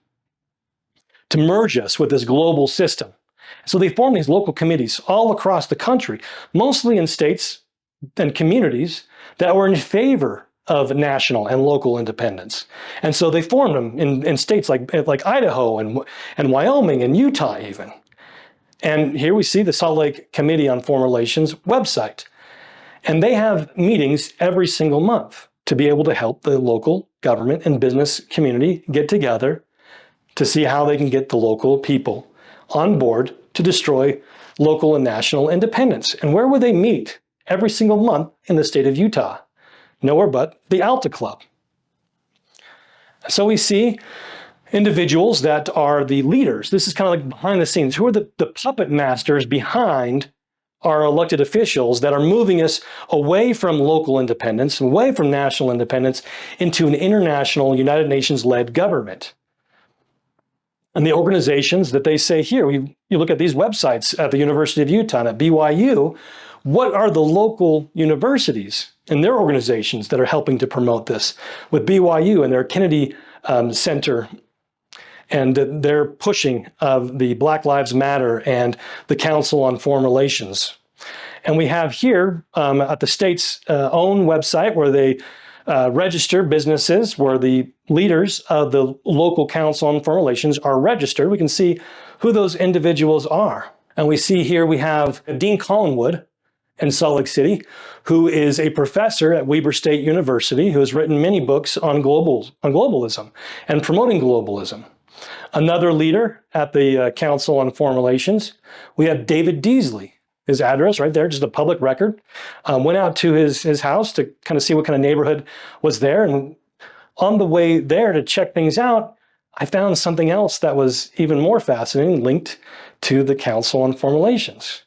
to merge us with this global system. So they formed these local committees all across the country, mostly in states and communities that were in favor of national and local independence. And so they formed them in states like Idaho and Wyoming and Utah even. And here we see the Salt Lake Committee on Foreign Relations website. And they have meetings every single month to be able to help the local government and business community get together to see how they can get the local people on board to destroy local and national independence. And where would they meet every single month in the state of Utah? Nowhere but the Alta Club. So we see individuals that are the leaders. This is kind of like behind the scenes. Who are the puppet masters behind our elected officials that are moving us away from local independence, away from national independence, into an international United Nations-led government? And the organizations that they say here, you look at these websites at the University of Utah and at BYU, what are the local universities and their organizations that are helping to promote this? With BYU and their Kennedy Center and their pushing of the Black Lives Matter and the Council on Foreign Relations. And we have here at the state's own website where they register businesses, where the leaders of the local Council on Foreign Relations are registered. We can see who those individuals are. And we see here we have Dean Collinwood in Salt Lake City, who is a professor at Weber State University, who has written many books on globalism and promoting globalism. Another leader at the Council on Foreign Relations, we have David Deasley. His address right there, just a public record. Went out to his house to kind of see what kind of neighborhood was there. And on the way there to check things out, I found something else that was even more fascinating linked to the Council on Foreign Relations.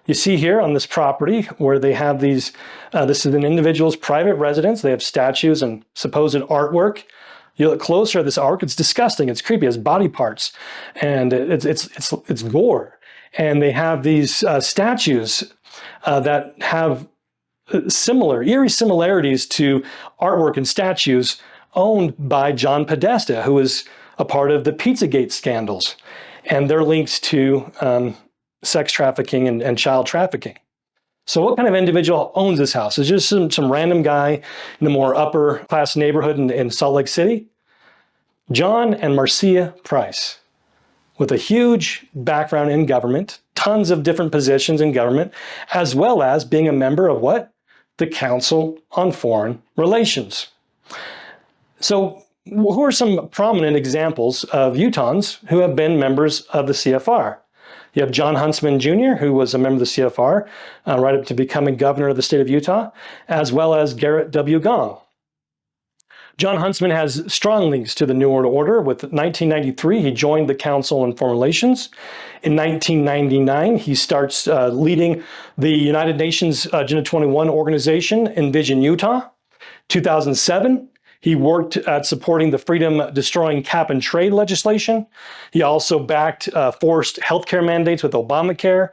You see here on this property where they have these, this is an individual's private residence. They have statues and supposed artwork. You look closer at this artwork, it's disgusting, it's creepy, it's body parts, and it's gore. And they have these statues that have eerie similarities to artwork and statues owned by John Podesta, who was a part of the Pizzagate scandals. And they're linked to sex trafficking and child trafficking. So what kind of individual owns this house? Is just some random guy in a more upper class neighborhood in Salt Lake City? John and Marcia Price, with a huge background in government, tons of different positions in government, as well as being a member of what? The Council on Foreign Relations. So who are some prominent examples of Utahns who have been members of the CFR? You have John Huntsman Jr., who was a member of the CFR, right up to becoming governor of the state of Utah, as well as Garrett W. Gong. John Huntsman has strong links to the New World Order. With 1993, he joined the Council on Foreign Relations. In 1999, he starts leading the United Nations Agenda 21 organization, Envision Utah. 2007, he worked at supporting the freedom-destroying cap-and-trade legislation. He also backed forced healthcare mandates with Obamacare.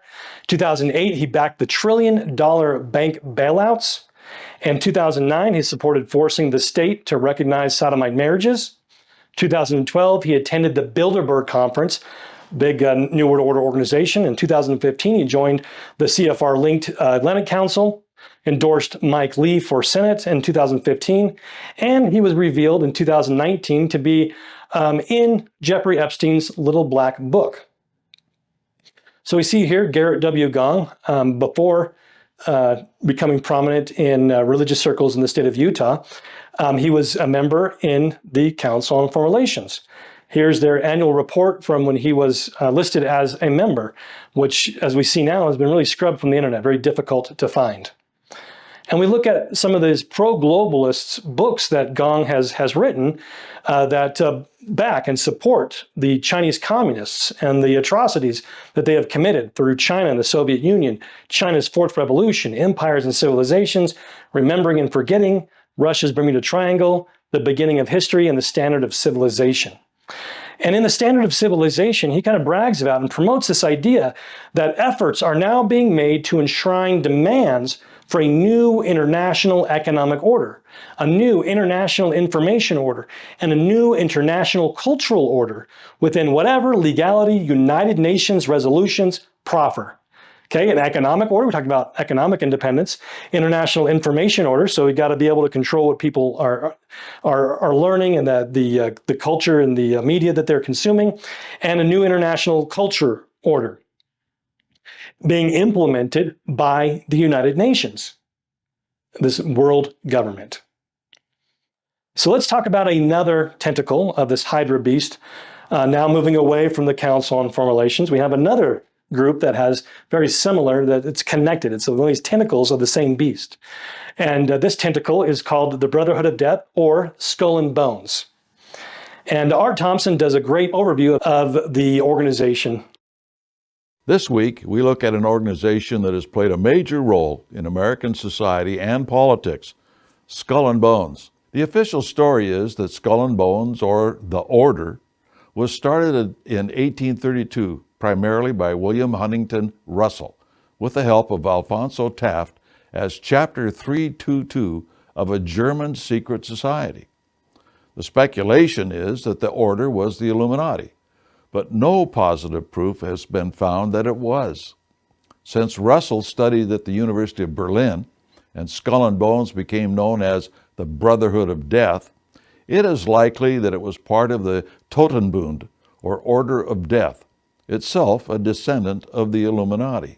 2008, he backed the $1 trillion bank bailouts. In 2009, he supported forcing the state to recognize sodomite marriages. 2012, he attended the Bilderberg Conference, big New World Order organization. In 2015, he joined the CFR-linked Atlantic Council, endorsed Mike Lee for Senate in 2015, and he was revealed in 2019 to be in Jeffrey Epstein's Little Black Book. So we see here Garrett W. Gong, before becoming prominent in religious circles in the state of Utah, he was a member in the Council on Foreign Relations. Here's their annual report from when he was listed as a member, which, as we see now, has been really scrubbed from the internet, very difficult to find. And we look at some of these pro-globalists books that Gong has written that back and support the Chinese communists and the atrocities that they have committed through China and the Soviet Union, China's Fourth Revolution, Empires and Civilizations, Remembering and Forgetting, Russia's Bermuda Triangle, The Beginning of History, and The Standard of Civilization. And in The Standard of Civilization, he kind of brags about and promotes this idea that efforts are now being made to enshrine demands for a new international economic order, a new international information order, and a new international cultural order within whatever legality United Nations resolutions proffer. Okay, an economic order, we're talking about economic independence, international information order, so we got to be able to control what people are learning and the culture and the media that they're consuming, and a new international culture order being implemented by the United Nations, this world government. So let's talk about another tentacle of this Hydra beast. Now moving away from the Council on Foreign Relations, we have another group that has very similar, that it's connected. It's one of these tentacles of the same beast. And this tentacle is called the Brotherhood of Death, or Skull and Bones. And Art Thompson does a great overview of the organization. This week, we look at an organization that has played a major role in American society and politics, Skull and Bones. The official story is that Skull and Bones, or the Order, was started in 1832 primarily by William Huntington Russell, with the help of Alphonso Taft as Chapter 322 of a German secret society. The speculation is that the Order was the Illuminati, but no positive proof has been found that it was. Since Russell studied at the University of Berlin and Skull and Bones became known as the Brotherhood of Death, it is likely that it was part of the Totenbund, or Order of Death, itself a descendant of the Illuminati.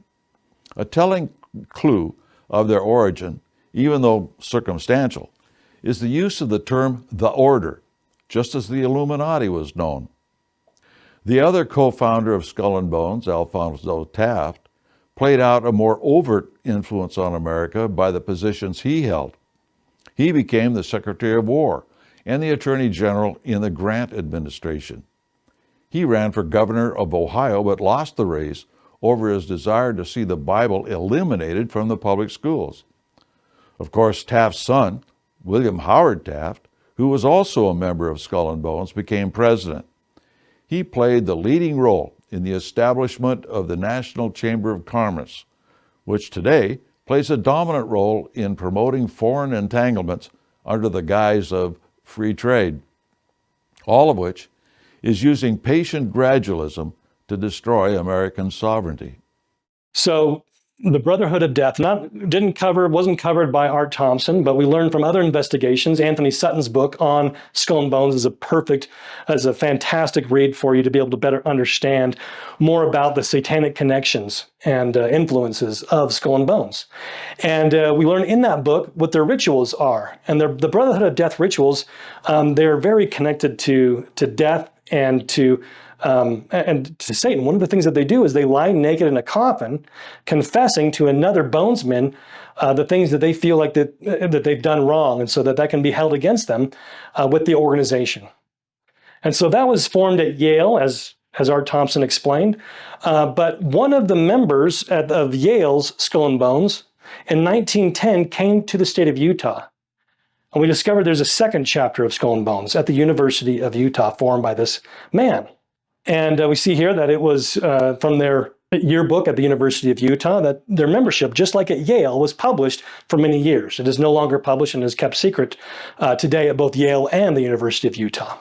A telling clue of their origin, even though circumstantial, is the use of the term the Order, just as the Illuminati was known. The other co-founder of Skull and Bones, Alphonso Taft, played out a more overt influence on America by the positions he held. He became the Secretary of War and the Attorney General in the Grant administration. He ran for governor of Ohio but lost the race over his desire to see the Bible eliminated from the public schools. Of course, Taft's son, William Howard Taft, who was also a member of Skull and Bones, became president. He played the leading role in the establishment of the National Chamber of Commerce, which today plays a dominant role in promoting foreign entanglements under the guise of free trade, all of which is using patient gradualism to destroy American sovereignty. So the Brotherhood of Death wasn't covered by Art Thompson, but we learned from other investigations. Anthony Sutton's book on Skull and Bones is a fantastic read for you to be able to better understand more about the satanic connections and influences of Skull and Bones. And we learn in that book what their rituals are. And the Brotherhood of Death rituals, they're very connected to death and to Satan. One of the things that they do is they lie naked in a coffin, confessing to another bonesman the things that they feel like that they've done wrong, and so that can be held against them with the organization. And so that was formed at Yale, as Art Thompson explained. But one of the members of Yale's Skull and Bones in 1910 came to the state of Utah. And we discovered there's a second chapter of Skull and Bones at the University of Utah formed by this man. And we see here that it was from their yearbook at the University of Utah that their membership, just like at Yale, was published for many years. It is no longer published and is kept secret today at both Yale and the University of Utah.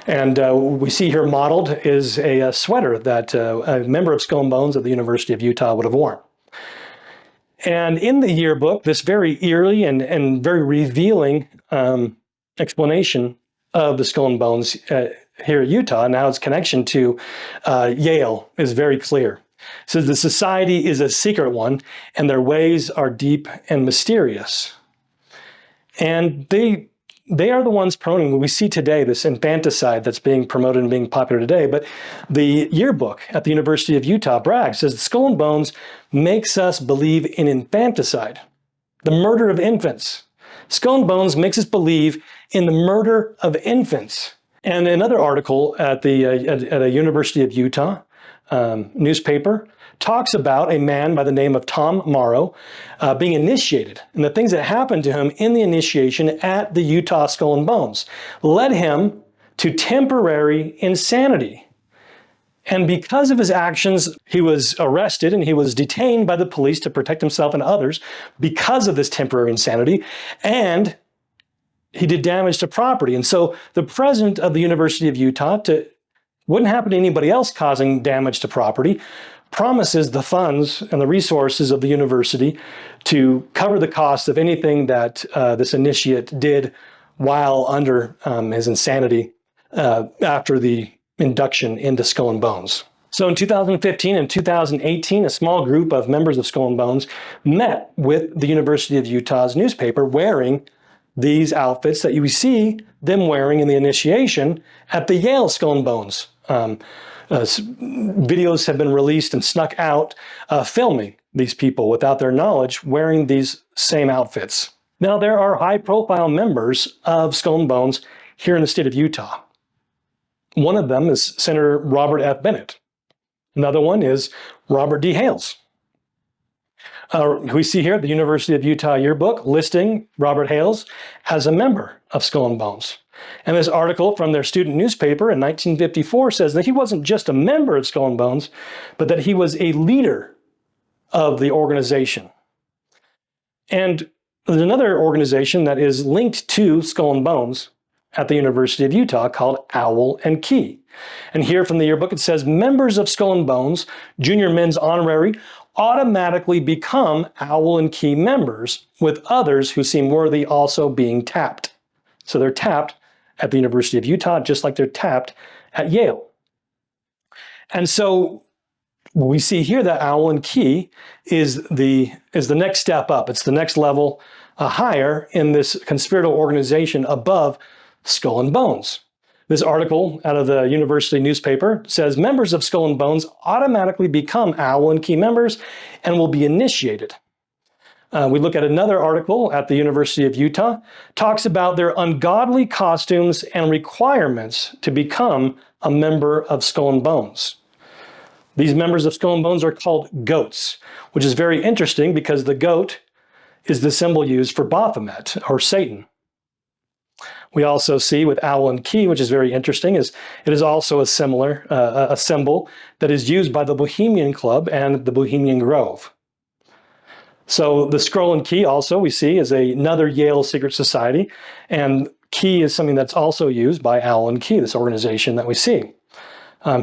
And we see here modeled is a sweater that a member of Skull and Bones at the University of Utah would have worn. And in the yearbook, this very eerie and very revealing explanation of the Skull and Bones here at Utah, now its connection to Yale, is very clear. It says the society is a secret one, and their ways are deep and mysterious. And they are the ones promoting what we see today, this infanticide that's being promoted and being popular today. But the yearbook at the University of Utah brags, says the Skull and Bones makes us believe in infanticide, the murder of infants. Skull and Bones makes us believe in the murder of infants. And another article at a University of Utah newspaper talks about a man by the name of Tom Morrow being initiated. And the things that happened to him in the initiation at the Utah Skull and Bones led him to temporary insanity. And because of his actions, he was arrested and he was detained by the police to protect himself and others because of this temporary insanity. And he did damage to property. And so the president of the University of Utah, wouldn't happen to anybody else causing damage to property, promises the funds and the resources of the university to cover the cost of anything that this initiate did while under his insanity after the induction into Skull and Bones. So in 2015 and 2018, a small group of members of Skull and Bones met with the University of Utah's newspaper wearing these outfits that you see them wearing in the initiation at the Yale Skull and Bones. Videos have been released and snuck out filming these people without their knowledge wearing these same outfits. Now, there are high-profile members of Skull and Bones here in the state of Utah. One of them is Senator Robert F. Bennett. Another one is Robert D. Hales. We see here at the University of Utah yearbook listing Robert Hales as a member of Skull and Bones. And this article from their student newspaper in 1954 says that he wasn't just a member of Skull and Bones, but that he was a leader of the organization. And there's another organization that is linked to Skull and Bones at the University of Utah called Owl and Key. And here from the yearbook it says, members of Skull and Bones, junior men's honorary, automatically become Owl and Key members, with others who seem worthy also being tapped. So they're tapped at the University of Utah, just like they're tapped at Yale. And so we see here that Owl and Key is the next step up. It's the next level higher in this conspiratorial organization above Skull and Bones. This article out of the university newspaper says members of Skull and Bones automatically become Owl and Key members and will be initiated. We look at another article at the University of Utah, talks about their ungodly costumes and requirements to become a member of Skull and Bones. These members of Skull and Bones are called goats, which is very interesting because the goat is the symbol used for Baphomet, or Satan. We also see with owl and key, which is very interesting, is it is also a similar a symbol that is used by the Bohemian Club and the Bohemian Grove. So the scroll and key also we see is another Yale secret society, and key is something that's also used by Owl and Key, this organization that we see.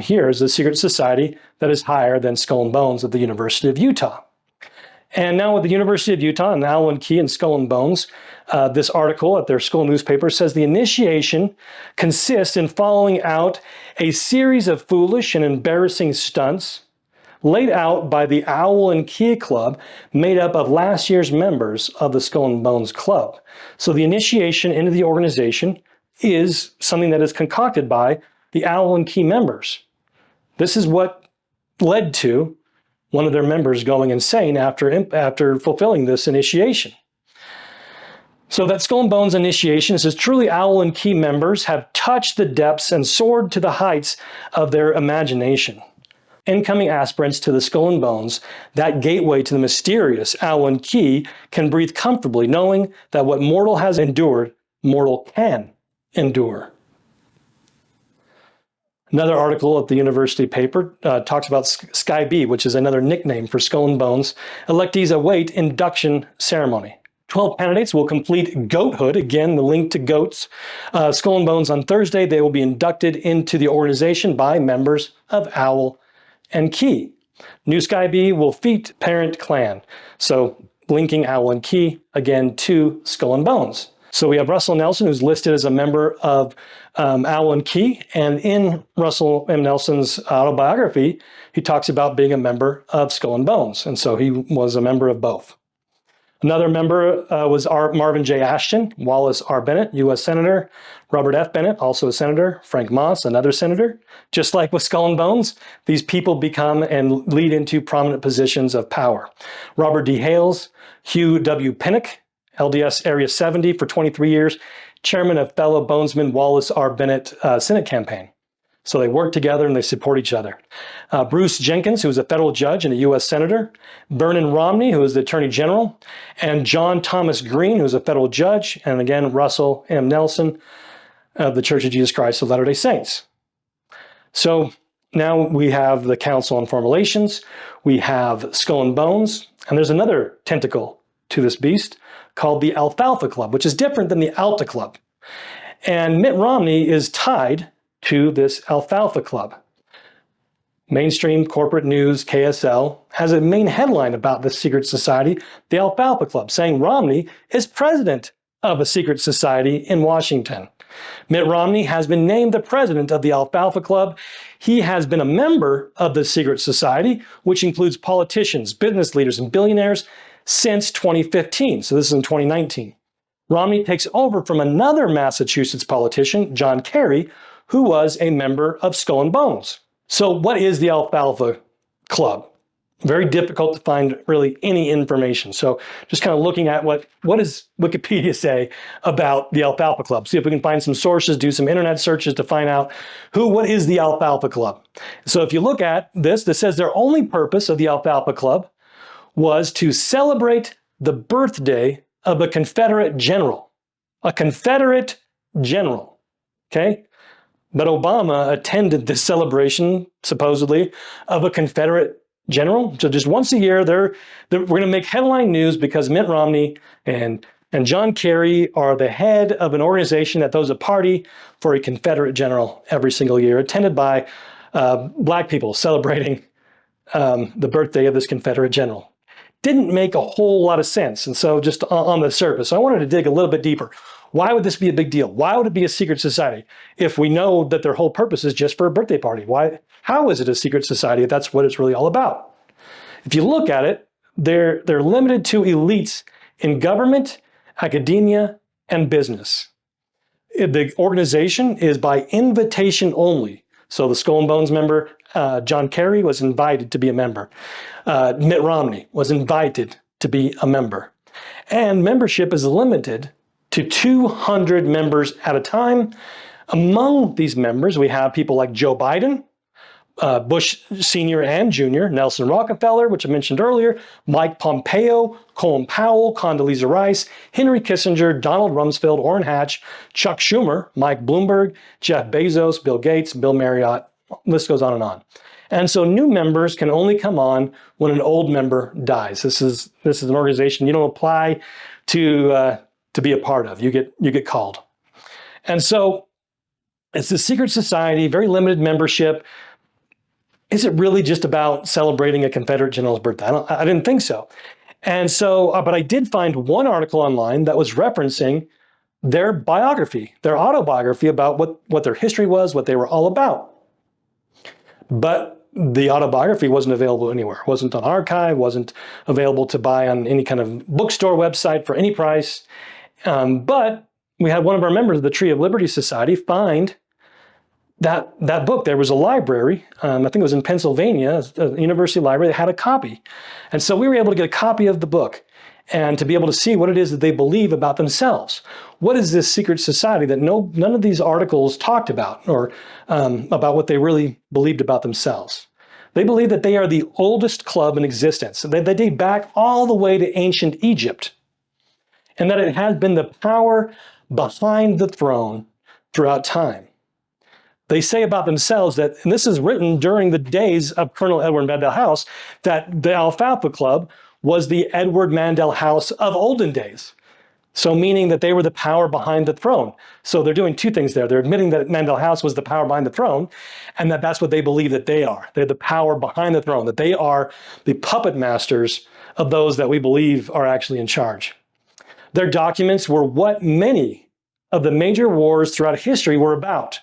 Here is the secret society that is higher than Skull and Bones at the University of Utah. And now with the University of Utah and Owl and Key and Skull and Bones, this article at their school newspaper says the initiation consists in following out a series of foolish and embarrassing stunts laid out by the Owl and Key Club, made up of last year's members of the Skull and Bones Club. So the initiation into the organization is something that is concocted by the Owl and Key members. This is what led to one of their members going insane after fulfilling this initiation. So that Skull and Bones initiation says truly Owl and Key members have touched the depths and soared to the heights of their imagination. Incoming aspirants to the Skull and Bones, that gateway to the mysterious Owl and Key, can breathe comfortably knowing that what mortal has endured, mortal can endure. Another article at the university paper talks about Sky B, which is another nickname for Skull and Bones. Electees await induction ceremony. 12 candidates will complete goathood, again, the link to goats. Skull and Bones on Thursday, they will be inducted into the organization by members of Owl and Key. New Sky B will feat parent clan. So linking Owl and Key, again, to Skull and Bones. So we have Russell Nelson, who's listed as a member of Owl and Key, and in Russell M. Nelson's autobiography, he talks about being a member of Skull and Bones, and so he was a member of both. Another member was Marvin J. Ashton, Wallace R. Bennett, U.S. Senator, Robert F. Bennett, also a senator, Frank Moss, another senator. Just like with Skull and Bones, these people become and lead into prominent positions of power. Robert D. Hales, Hugh W. Pinnock, LDS Area 70 for 23 years, chairman of fellow bonesman Wallace R. Bennett Senate campaign. So they work together and they support each other. Bruce Jenkins, who is a federal judge and a U.S. senator, Vernon Romney, who is the attorney general, and John Thomas Green, who is a federal judge, and again, Russell M. Nelson of the Church of Jesus Christ of Latter-day Saints. So now we have the Council on Foreign Relations, we have Skull and Bones, and there's another tentacle to this beast called the Alfalfa Club, which is different than the Alta Club. And Mitt Romney is tied to this Alfalfa Club. Mainstream corporate news, KSL, has a main headline about this secret society, the Alfalfa Club, saying Romney is president of a secret society in Washington. Mitt Romney has been named the president of the Alfalfa Club. He has been a member of the secret society, which includes politicians, business leaders, and billionaires since 2015. So this is in 2019. Romney takes over from another Massachusetts politician, John Kerry, who was a member of Skull and Bones. So what is the Alfalfa Club? Very difficult to find really any information. So just kind of looking at what does Wikipedia say about the Alfalfa Club. See if we can find some sources, do some internet searches to find out what is the Alfalfa Club. So if you look at this says their only purpose of the Alfalfa Club was to celebrate the birthday of a Confederate general. A Confederate general, okay? But Obama attended this celebration, supposedly, of a Confederate general. So just once a year, we're going to make headline news because Mitt Romney and John Kerry are the head of an organization that throws a party for a Confederate general every single year, attended by black people celebrating the birthday of this Confederate general. Didn't make a whole lot of sense. And so just on the surface, I wanted to dig a little bit deeper. Why would this be a big deal? Why would it be a secret society if we know that their whole purpose is just for a birthday party? How is it a secret society if that's what it's really all about? If you look at it, they're limited to elites in government, academia, and business. The organization is by invitation only. So the Skull and Bones member, John Kerry, was invited to be a member. Mitt Romney was invited to be a member. And membership is limited to 200 members at a time. Among these members, we have people like Joe Biden, Bush Sr. and Jr., Nelson Rockefeller, which I mentioned earlier, Mike Pompeo, Colin Powell, Condoleezza Rice, Henry Kissinger, Donald Rumsfeld, Orrin Hatch, Chuck Schumer, Mike Bloomberg, Jeff Bezos, Bill Gates, Bill Marriott, list goes on and on. And so new members can only come on when an old member dies. This is an organization you don't apply to be a part of. You get called. And so it's a secret society, very limited membership. Is it really just about celebrating a Confederate general's birthday? I didn't think so. And so, but I did find one article online that was referencing their biography, their autobiography about what their history was, what they were all about. But the autobiography wasn't available anywhere. It wasn't on archive, wasn't available to buy on any kind of bookstore website for any price. But we had one of our members of the Tree of Liberty Society find that book. There was a library, I think it was in Pennsylvania, a university library that had a copy. And so we were able to get a copy of the book and to be able to see what it is that they believe about themselves. What is this secret society that none of these articles talked about, or about what they really believed about themselves? They believe that they are the oldest club in existence. They date back all the way to ancient Egypt, and that it has been the power behind the throne throughout time. They say about themselves that, and this is written during the days of Colonel Edward Mandell House, that the Alta Club was the Edward Mandell House of olden days. So meaning that they were the power behind the throne. So they're doing two things there. They're admitting that Mandell House was the power behind the throne, and that's what they believe that they are. They're the power behind the throne, that they are the puppet masters of those that we believe are actually in charge. Their documents were what many of the major wars throughout history were about.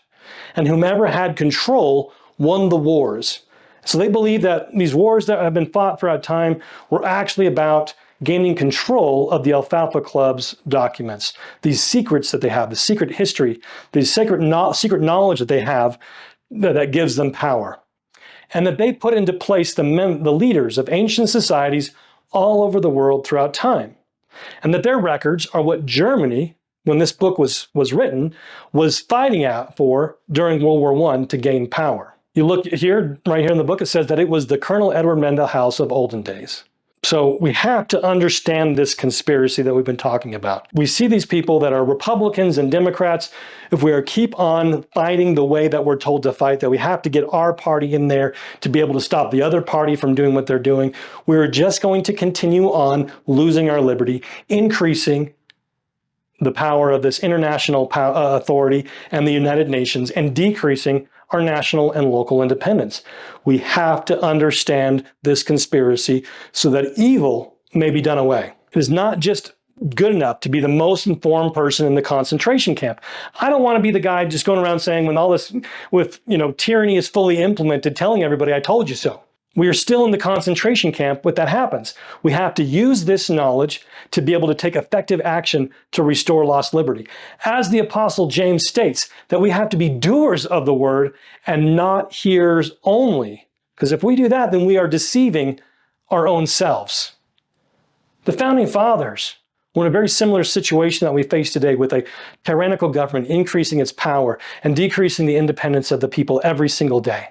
And whomever had control won the wars. So they believe that these wars that have been fought throughout time were actually about gaining control of the Alfalfa Club's documents, these secrets that they have, the secret history, the secret knowledge that they have that gives them power. And that they put into place the leaders of ancient societies all over the world throughout time. And that their records are what Germany, when this book was written, was fighting out for during World War I to gain power. You look here, right here in the book, it says that it was the Colonel Edward Mandell House of olden days. So we have to understand this conspiracy that we've been talking about. We see these people that are Republicans and Democrats. If we keep on fighting the way that we're told to fight, that we have to get our party in there to be able to stop the other party from doing what they're doing, we're just going to continue on losing our liberty, increasing the power of this international authority and the United Nations, and decreasing our national and local independence. We have to understand this conspiracy so that evil may be done away. It is not just good enough to be the most informed person in the concentration camp. I don't want to be the guy just going around saying, when all this tyranny is fully implemented, telling everybody, I told you so. We are still in the concentration camp when that happens. We have to use this knowledge to be able to take effective action to restore lost liberty. As the Apostle James states, that we have to be doers of the word and not hearers only. Because if we do that, then we are deceiving our own selves. The Founding Fathers were in a very similar situation that we face today, with a tyrannical government increasing its power and decreasing the independence of the people every single day.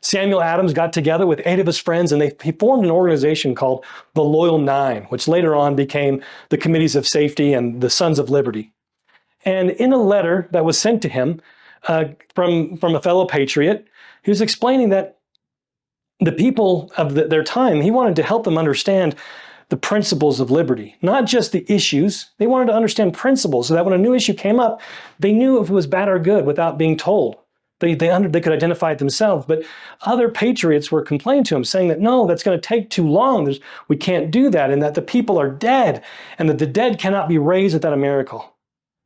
Samuel Adams got together with 8 of his friends, and he formed an organization called the Loyal Nine, which later on became the Committees of Safety and the Sons of Liberty. And in a letter that was sent to him from a fellow patriot, he was explaining that the people of their time, he wanted to help them understand the principles of liberty, not just the issues. They wanted to understand principles so that when a new issue came up, they knew if it was bad or good without being told. They could identify it themselves, but other patriots were complaining to him, saying that, no, that's going to take too long. We can't do that, and that the people are dead, and that the dead cannot be raised without a miracle.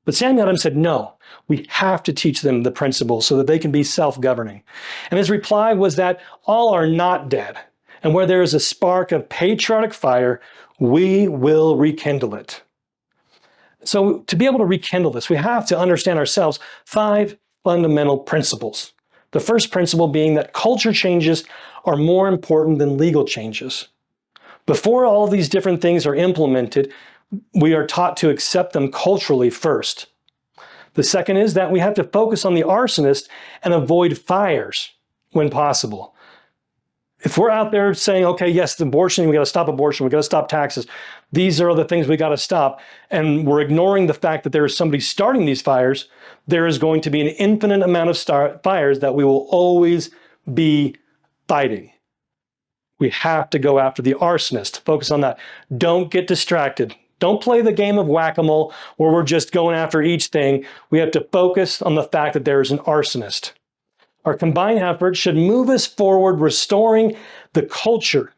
But Samuel Adams said, no, we have to teach them the principles so that they can be self-governing. And his reply was that all are not dead, and where there is a spark of patriotic fire, we will rekindle it. So to be able to rekindle this, we have to understand ourselves 5 fundamental principles. The first principle being that culture changes are more important than legal changes. Before all of these different things are implemented, we are taught to accept them culturally first. The second is that we have to focus on the arsonist and avoid fires when possible. If we're out there saying, okay, yes, abortion, we got to stop abortion, we got to stop taxes, these are the things we got to stop, and we're ignoring the fact that there is somebody starting these fires, there is going to be an infinite amount of fires that we will always be fighting. We have to go after the arsonist. Focus on that. Don't get distracted. Don't play the game of whack-a-mole where we're just going after each thing. We have to focus on the fact that there is an arsonist. Our combined efforts should move us forward, restoring the culture,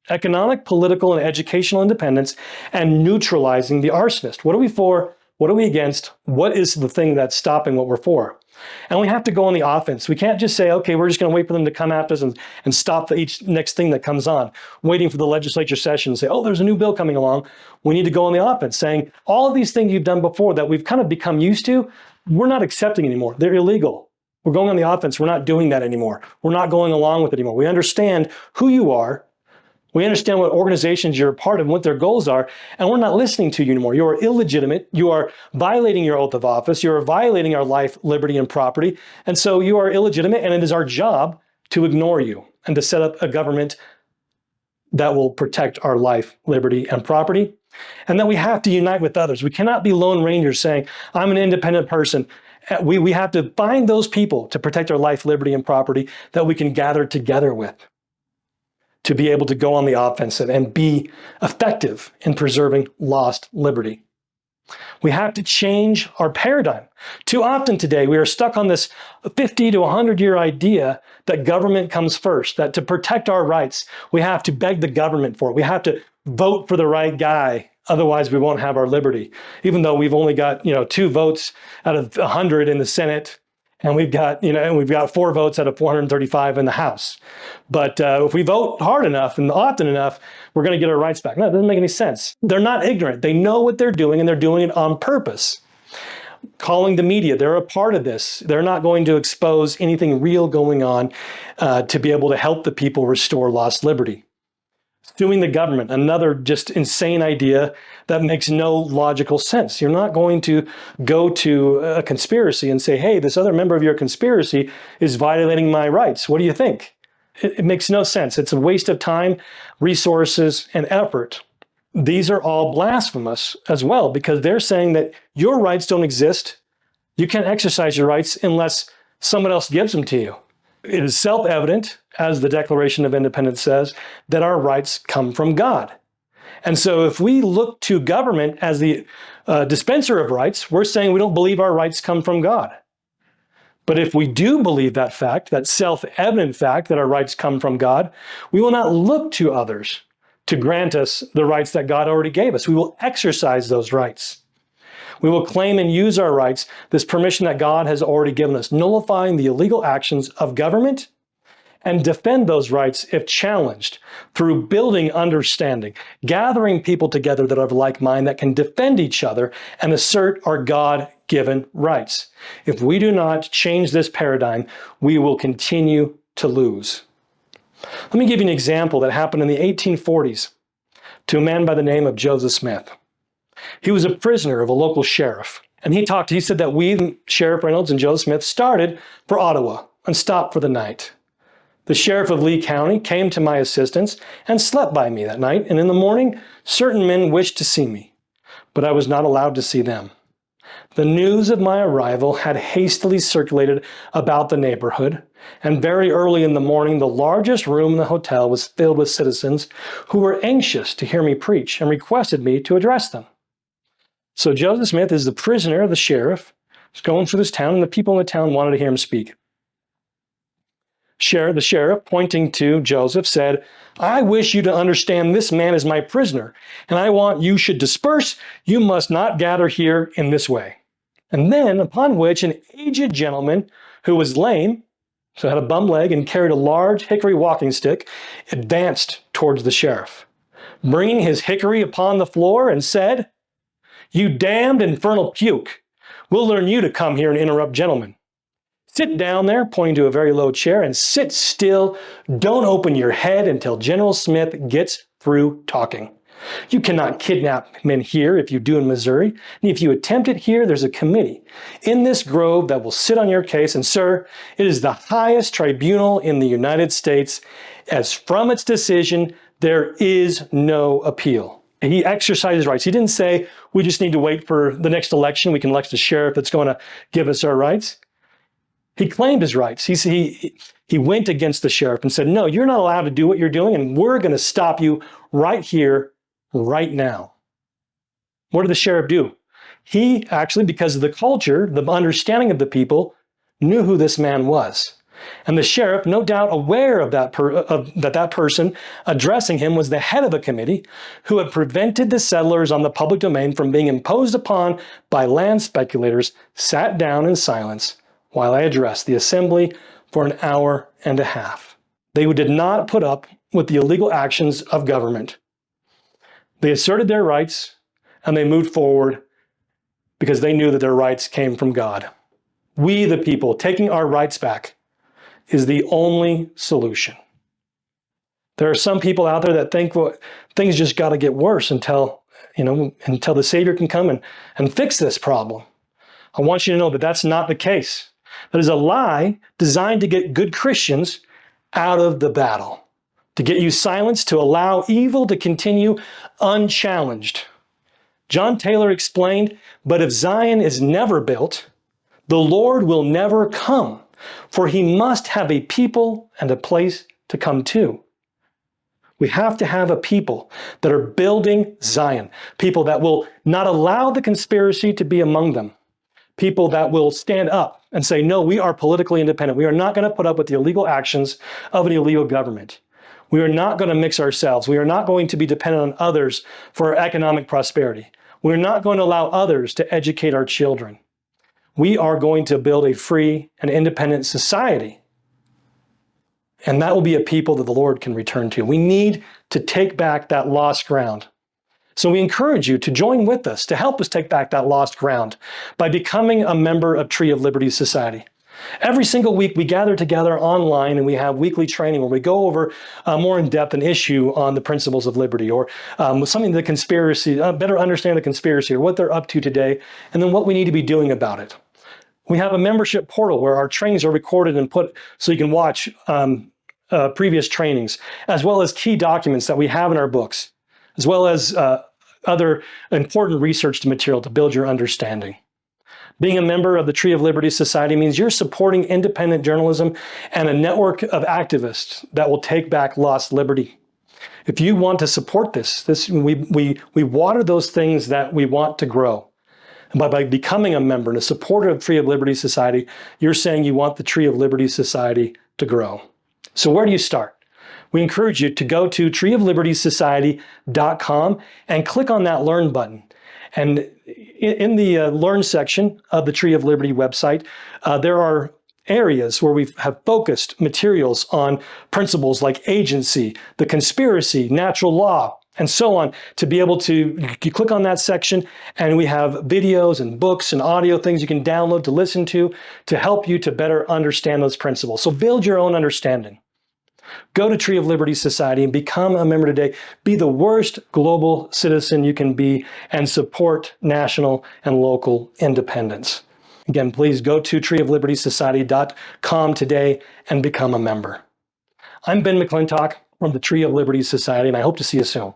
economic, political, and educational independence, and neutralizing the arsonist. What are we for? What are we against? What is the thing that's stopping what we're for? And we have to go on the offense. We can't just say, okay, we're just going to wait for them to come after us and stop each next thing that comes on, waiting for the legislature session and say, oh, there's a new bill coming along. We need to go on the offense, saying all of these things you've done before that we've kind of become used to, we're not accepting anymore. They're illegal. We're going on the offense. We're not doing that anymore. We're not going along with it anymore. We understand who you are. We understand what organizations you're a part of and what their goals are, and we're not listening to you anymore. You are illegitimate. You are violating your oath of office. You are violating our life, liberty, and property. And so you are illegitimate, and it is our job to ignore you and to set up a government that will protect our life, liberty, and property. And then we have to unite with others. We cannot be lone rangers saying, I'm an independent person. We have to find those people to protect our life, liberty, and property that we can gather together with, to be able to go on the offensive and be effective in preserving lost liberty. We have to change our paradigm. Too often today, we are stuck on this 50 to 100-year idea that government comes first, that to protect our rights, we have to beg the government for it. We have to vote for the right guy. Otherwise, we won't have our liberty. Even though we've only got, 2 votes out of 100 in the Senate, and we've got 4 votes out of 435 in the House. But if we vote hard enough and often enough, we're going to get our rights back. No, it doesn't make any sense. They're not ignorant. They know what they're doing, and they're doing it on purpose. Calling the media, they're a part of this. They're not going to expose anything real going on to be able to help the people restore lost liberty. Suing the government, another just insane idea that makes no logical sense. You're not going to go to a conspiracy and say, hey, this other member of your conspiracy is violating my rights. What do you think? It makes no sense. It's a waste of time, resources, and effort. These are all blasphemous as well, because they're saying that your rights don't exist. You can't exercise your rights unless someone else gives them to you. It is self-evident, as the Declaration of Independence says, that our rights come from God. And so if we look to government as the dispenser of rights, we're saying we don't believe our rights come from God. But if we do believe that fact, that self-evident fact that our rights come from God, we will not look to others to grant us the rights that God already gave us. We will exercise those rights. We will claim and use our rights, this permission that God has already given us, nullifying the illegal actions of government, and defend those rights if challenged through building understanding, gathering people together that are of like mind that can defend each other and assert our God-given rights. If we do not change this paradigm, we will continue to lose. Let me give you an example that happened in the 1840s to a man by the name of Joseph Smith. He was a prisoner of a local sheriff, and he said that we, Sheriff Reynolds and Joseph Smith, started for Ottawa and stopped for the night. The sheriff of Lee County came to my assistance and slept by me that night, and in the morning, certain men wished to see me, but I was not allowed to see them. The news of my arrival had hastily circulated about the neighborhood, and very early in the morning, the largest room in the hotel was filled with citizens who were anxious to hear me preach and requested me to address them. So Joseph Smith is the prisoner of the sheriff. He's going through this town, and the people in the town wanted to hear him speak. The sheriff, pointing to Joseph, said, I wish you to understand this man is my prisoner, and I want you should disperse. You must not gather here in this way. And then, upon which an aged gentleman who was lame, so had a bum leg and carried a large hickory walking stick, advanced towards the sheriff, bringing his hickory upon the floor and said, You damned infernal puke, we'll learn you to come here and interrupt gentlemen. Sit down there, pointing to a very low chair, and sit still. Don't open your head until General Smith gets through talking. You cannot kidnap men here if you do in Missouri. And if you attempt it here, there's a committee in this grove that will sit on your case. And sir, it is the highest tribunal in the United States. As from its decision, there is no appeal. He exercised his rights. He didn't say, we just need to wait for the next election. We can elect a sheriff that's going to give us our rights. He claimed his rights. He went against the sheriff and said, no, you're not allowed to do what you're doing, and we're going to stop you right here, right now. What did the sheriff do? He actually, because of the culture, the understanding of the people, knew who this man was. And the sheriff, no doubt aware of that person addressing him was the head of a committee who had prevented the settlers on the public domain from being imposed upon by land speculators, sat down in silence while I addressed the assembly for an hour and a half. They did not put up with the illegal actions of government. They asserted their rights and they moved forward because they knew that their rights came from God. We, the people, taking our rights back is the only solution. There are some people out there that think, well, things just got to get worse until the Savior can come and fix this problem. I want you to know that that's not the case. That is a lie designed to get good Christians out of the battle, to get you silenced, to allow evil to continue unchallenged. John Taylor explained, but if Zion is never built, the Lord will never come, for he must have a people and a place to come to. We have to have a people that are building Zion, people that will not allow the conspiracy to be among them, people that will stand up and say, no, we are politically independent. We are not going to put up with the illegal actions of an illegal government. We are not going to mix ourselves. We are not going to be dependent on others for our economic prosperity. We're not going to allow others to educate our children. We are going to build a free and independent society. And that will be a people that the Lord can return to. We need to take back that lost ground. So we encourage you to join with us to help us take back that lost ground by becoming a member of Tree of Liberty Society. Every single week we gather together online and we have weekly training where we go over more in depth an issue on the principles of liberty or something the conspiracy, better understand the conspiracy or what they're up to today and then what we need to be doing about it. We have a membership portal where our trainings are recorded and put so you can watch previous trainings, as well as key documents that we have in our books, as well as other important research material to build your understanding. Being a member of the Tree of Liberty Society means you're supporting independent journalism and a network of activists that will take back lost liberty. If you want to support this we water those things that we want to grow. And by becoming a member and a supporter of Tree of Liberty Society, you're saying you want the Tree of Liberty Society to grow. So where do you start? We encourage you to go to treeoflibertysociety.com and click on that Learn button. And in the Learn section of the Tree of Liberty website, there are areas where we have focused materials on principles like agency, the conspiracy, natural law, and so on, to be able to, you click on that section and we have videos and books and audio things you can download to listen to help you to better understand those principles. So build your own understanding. Go to Tree of Liberty Society and become a member today. Be the worst global citizen you can be and support national and local independence. Again, please go to treeoflibertysociety.com today and become a member. I'm Ben McClintock from the Tree of Liberty Society, and I hope to see you soon.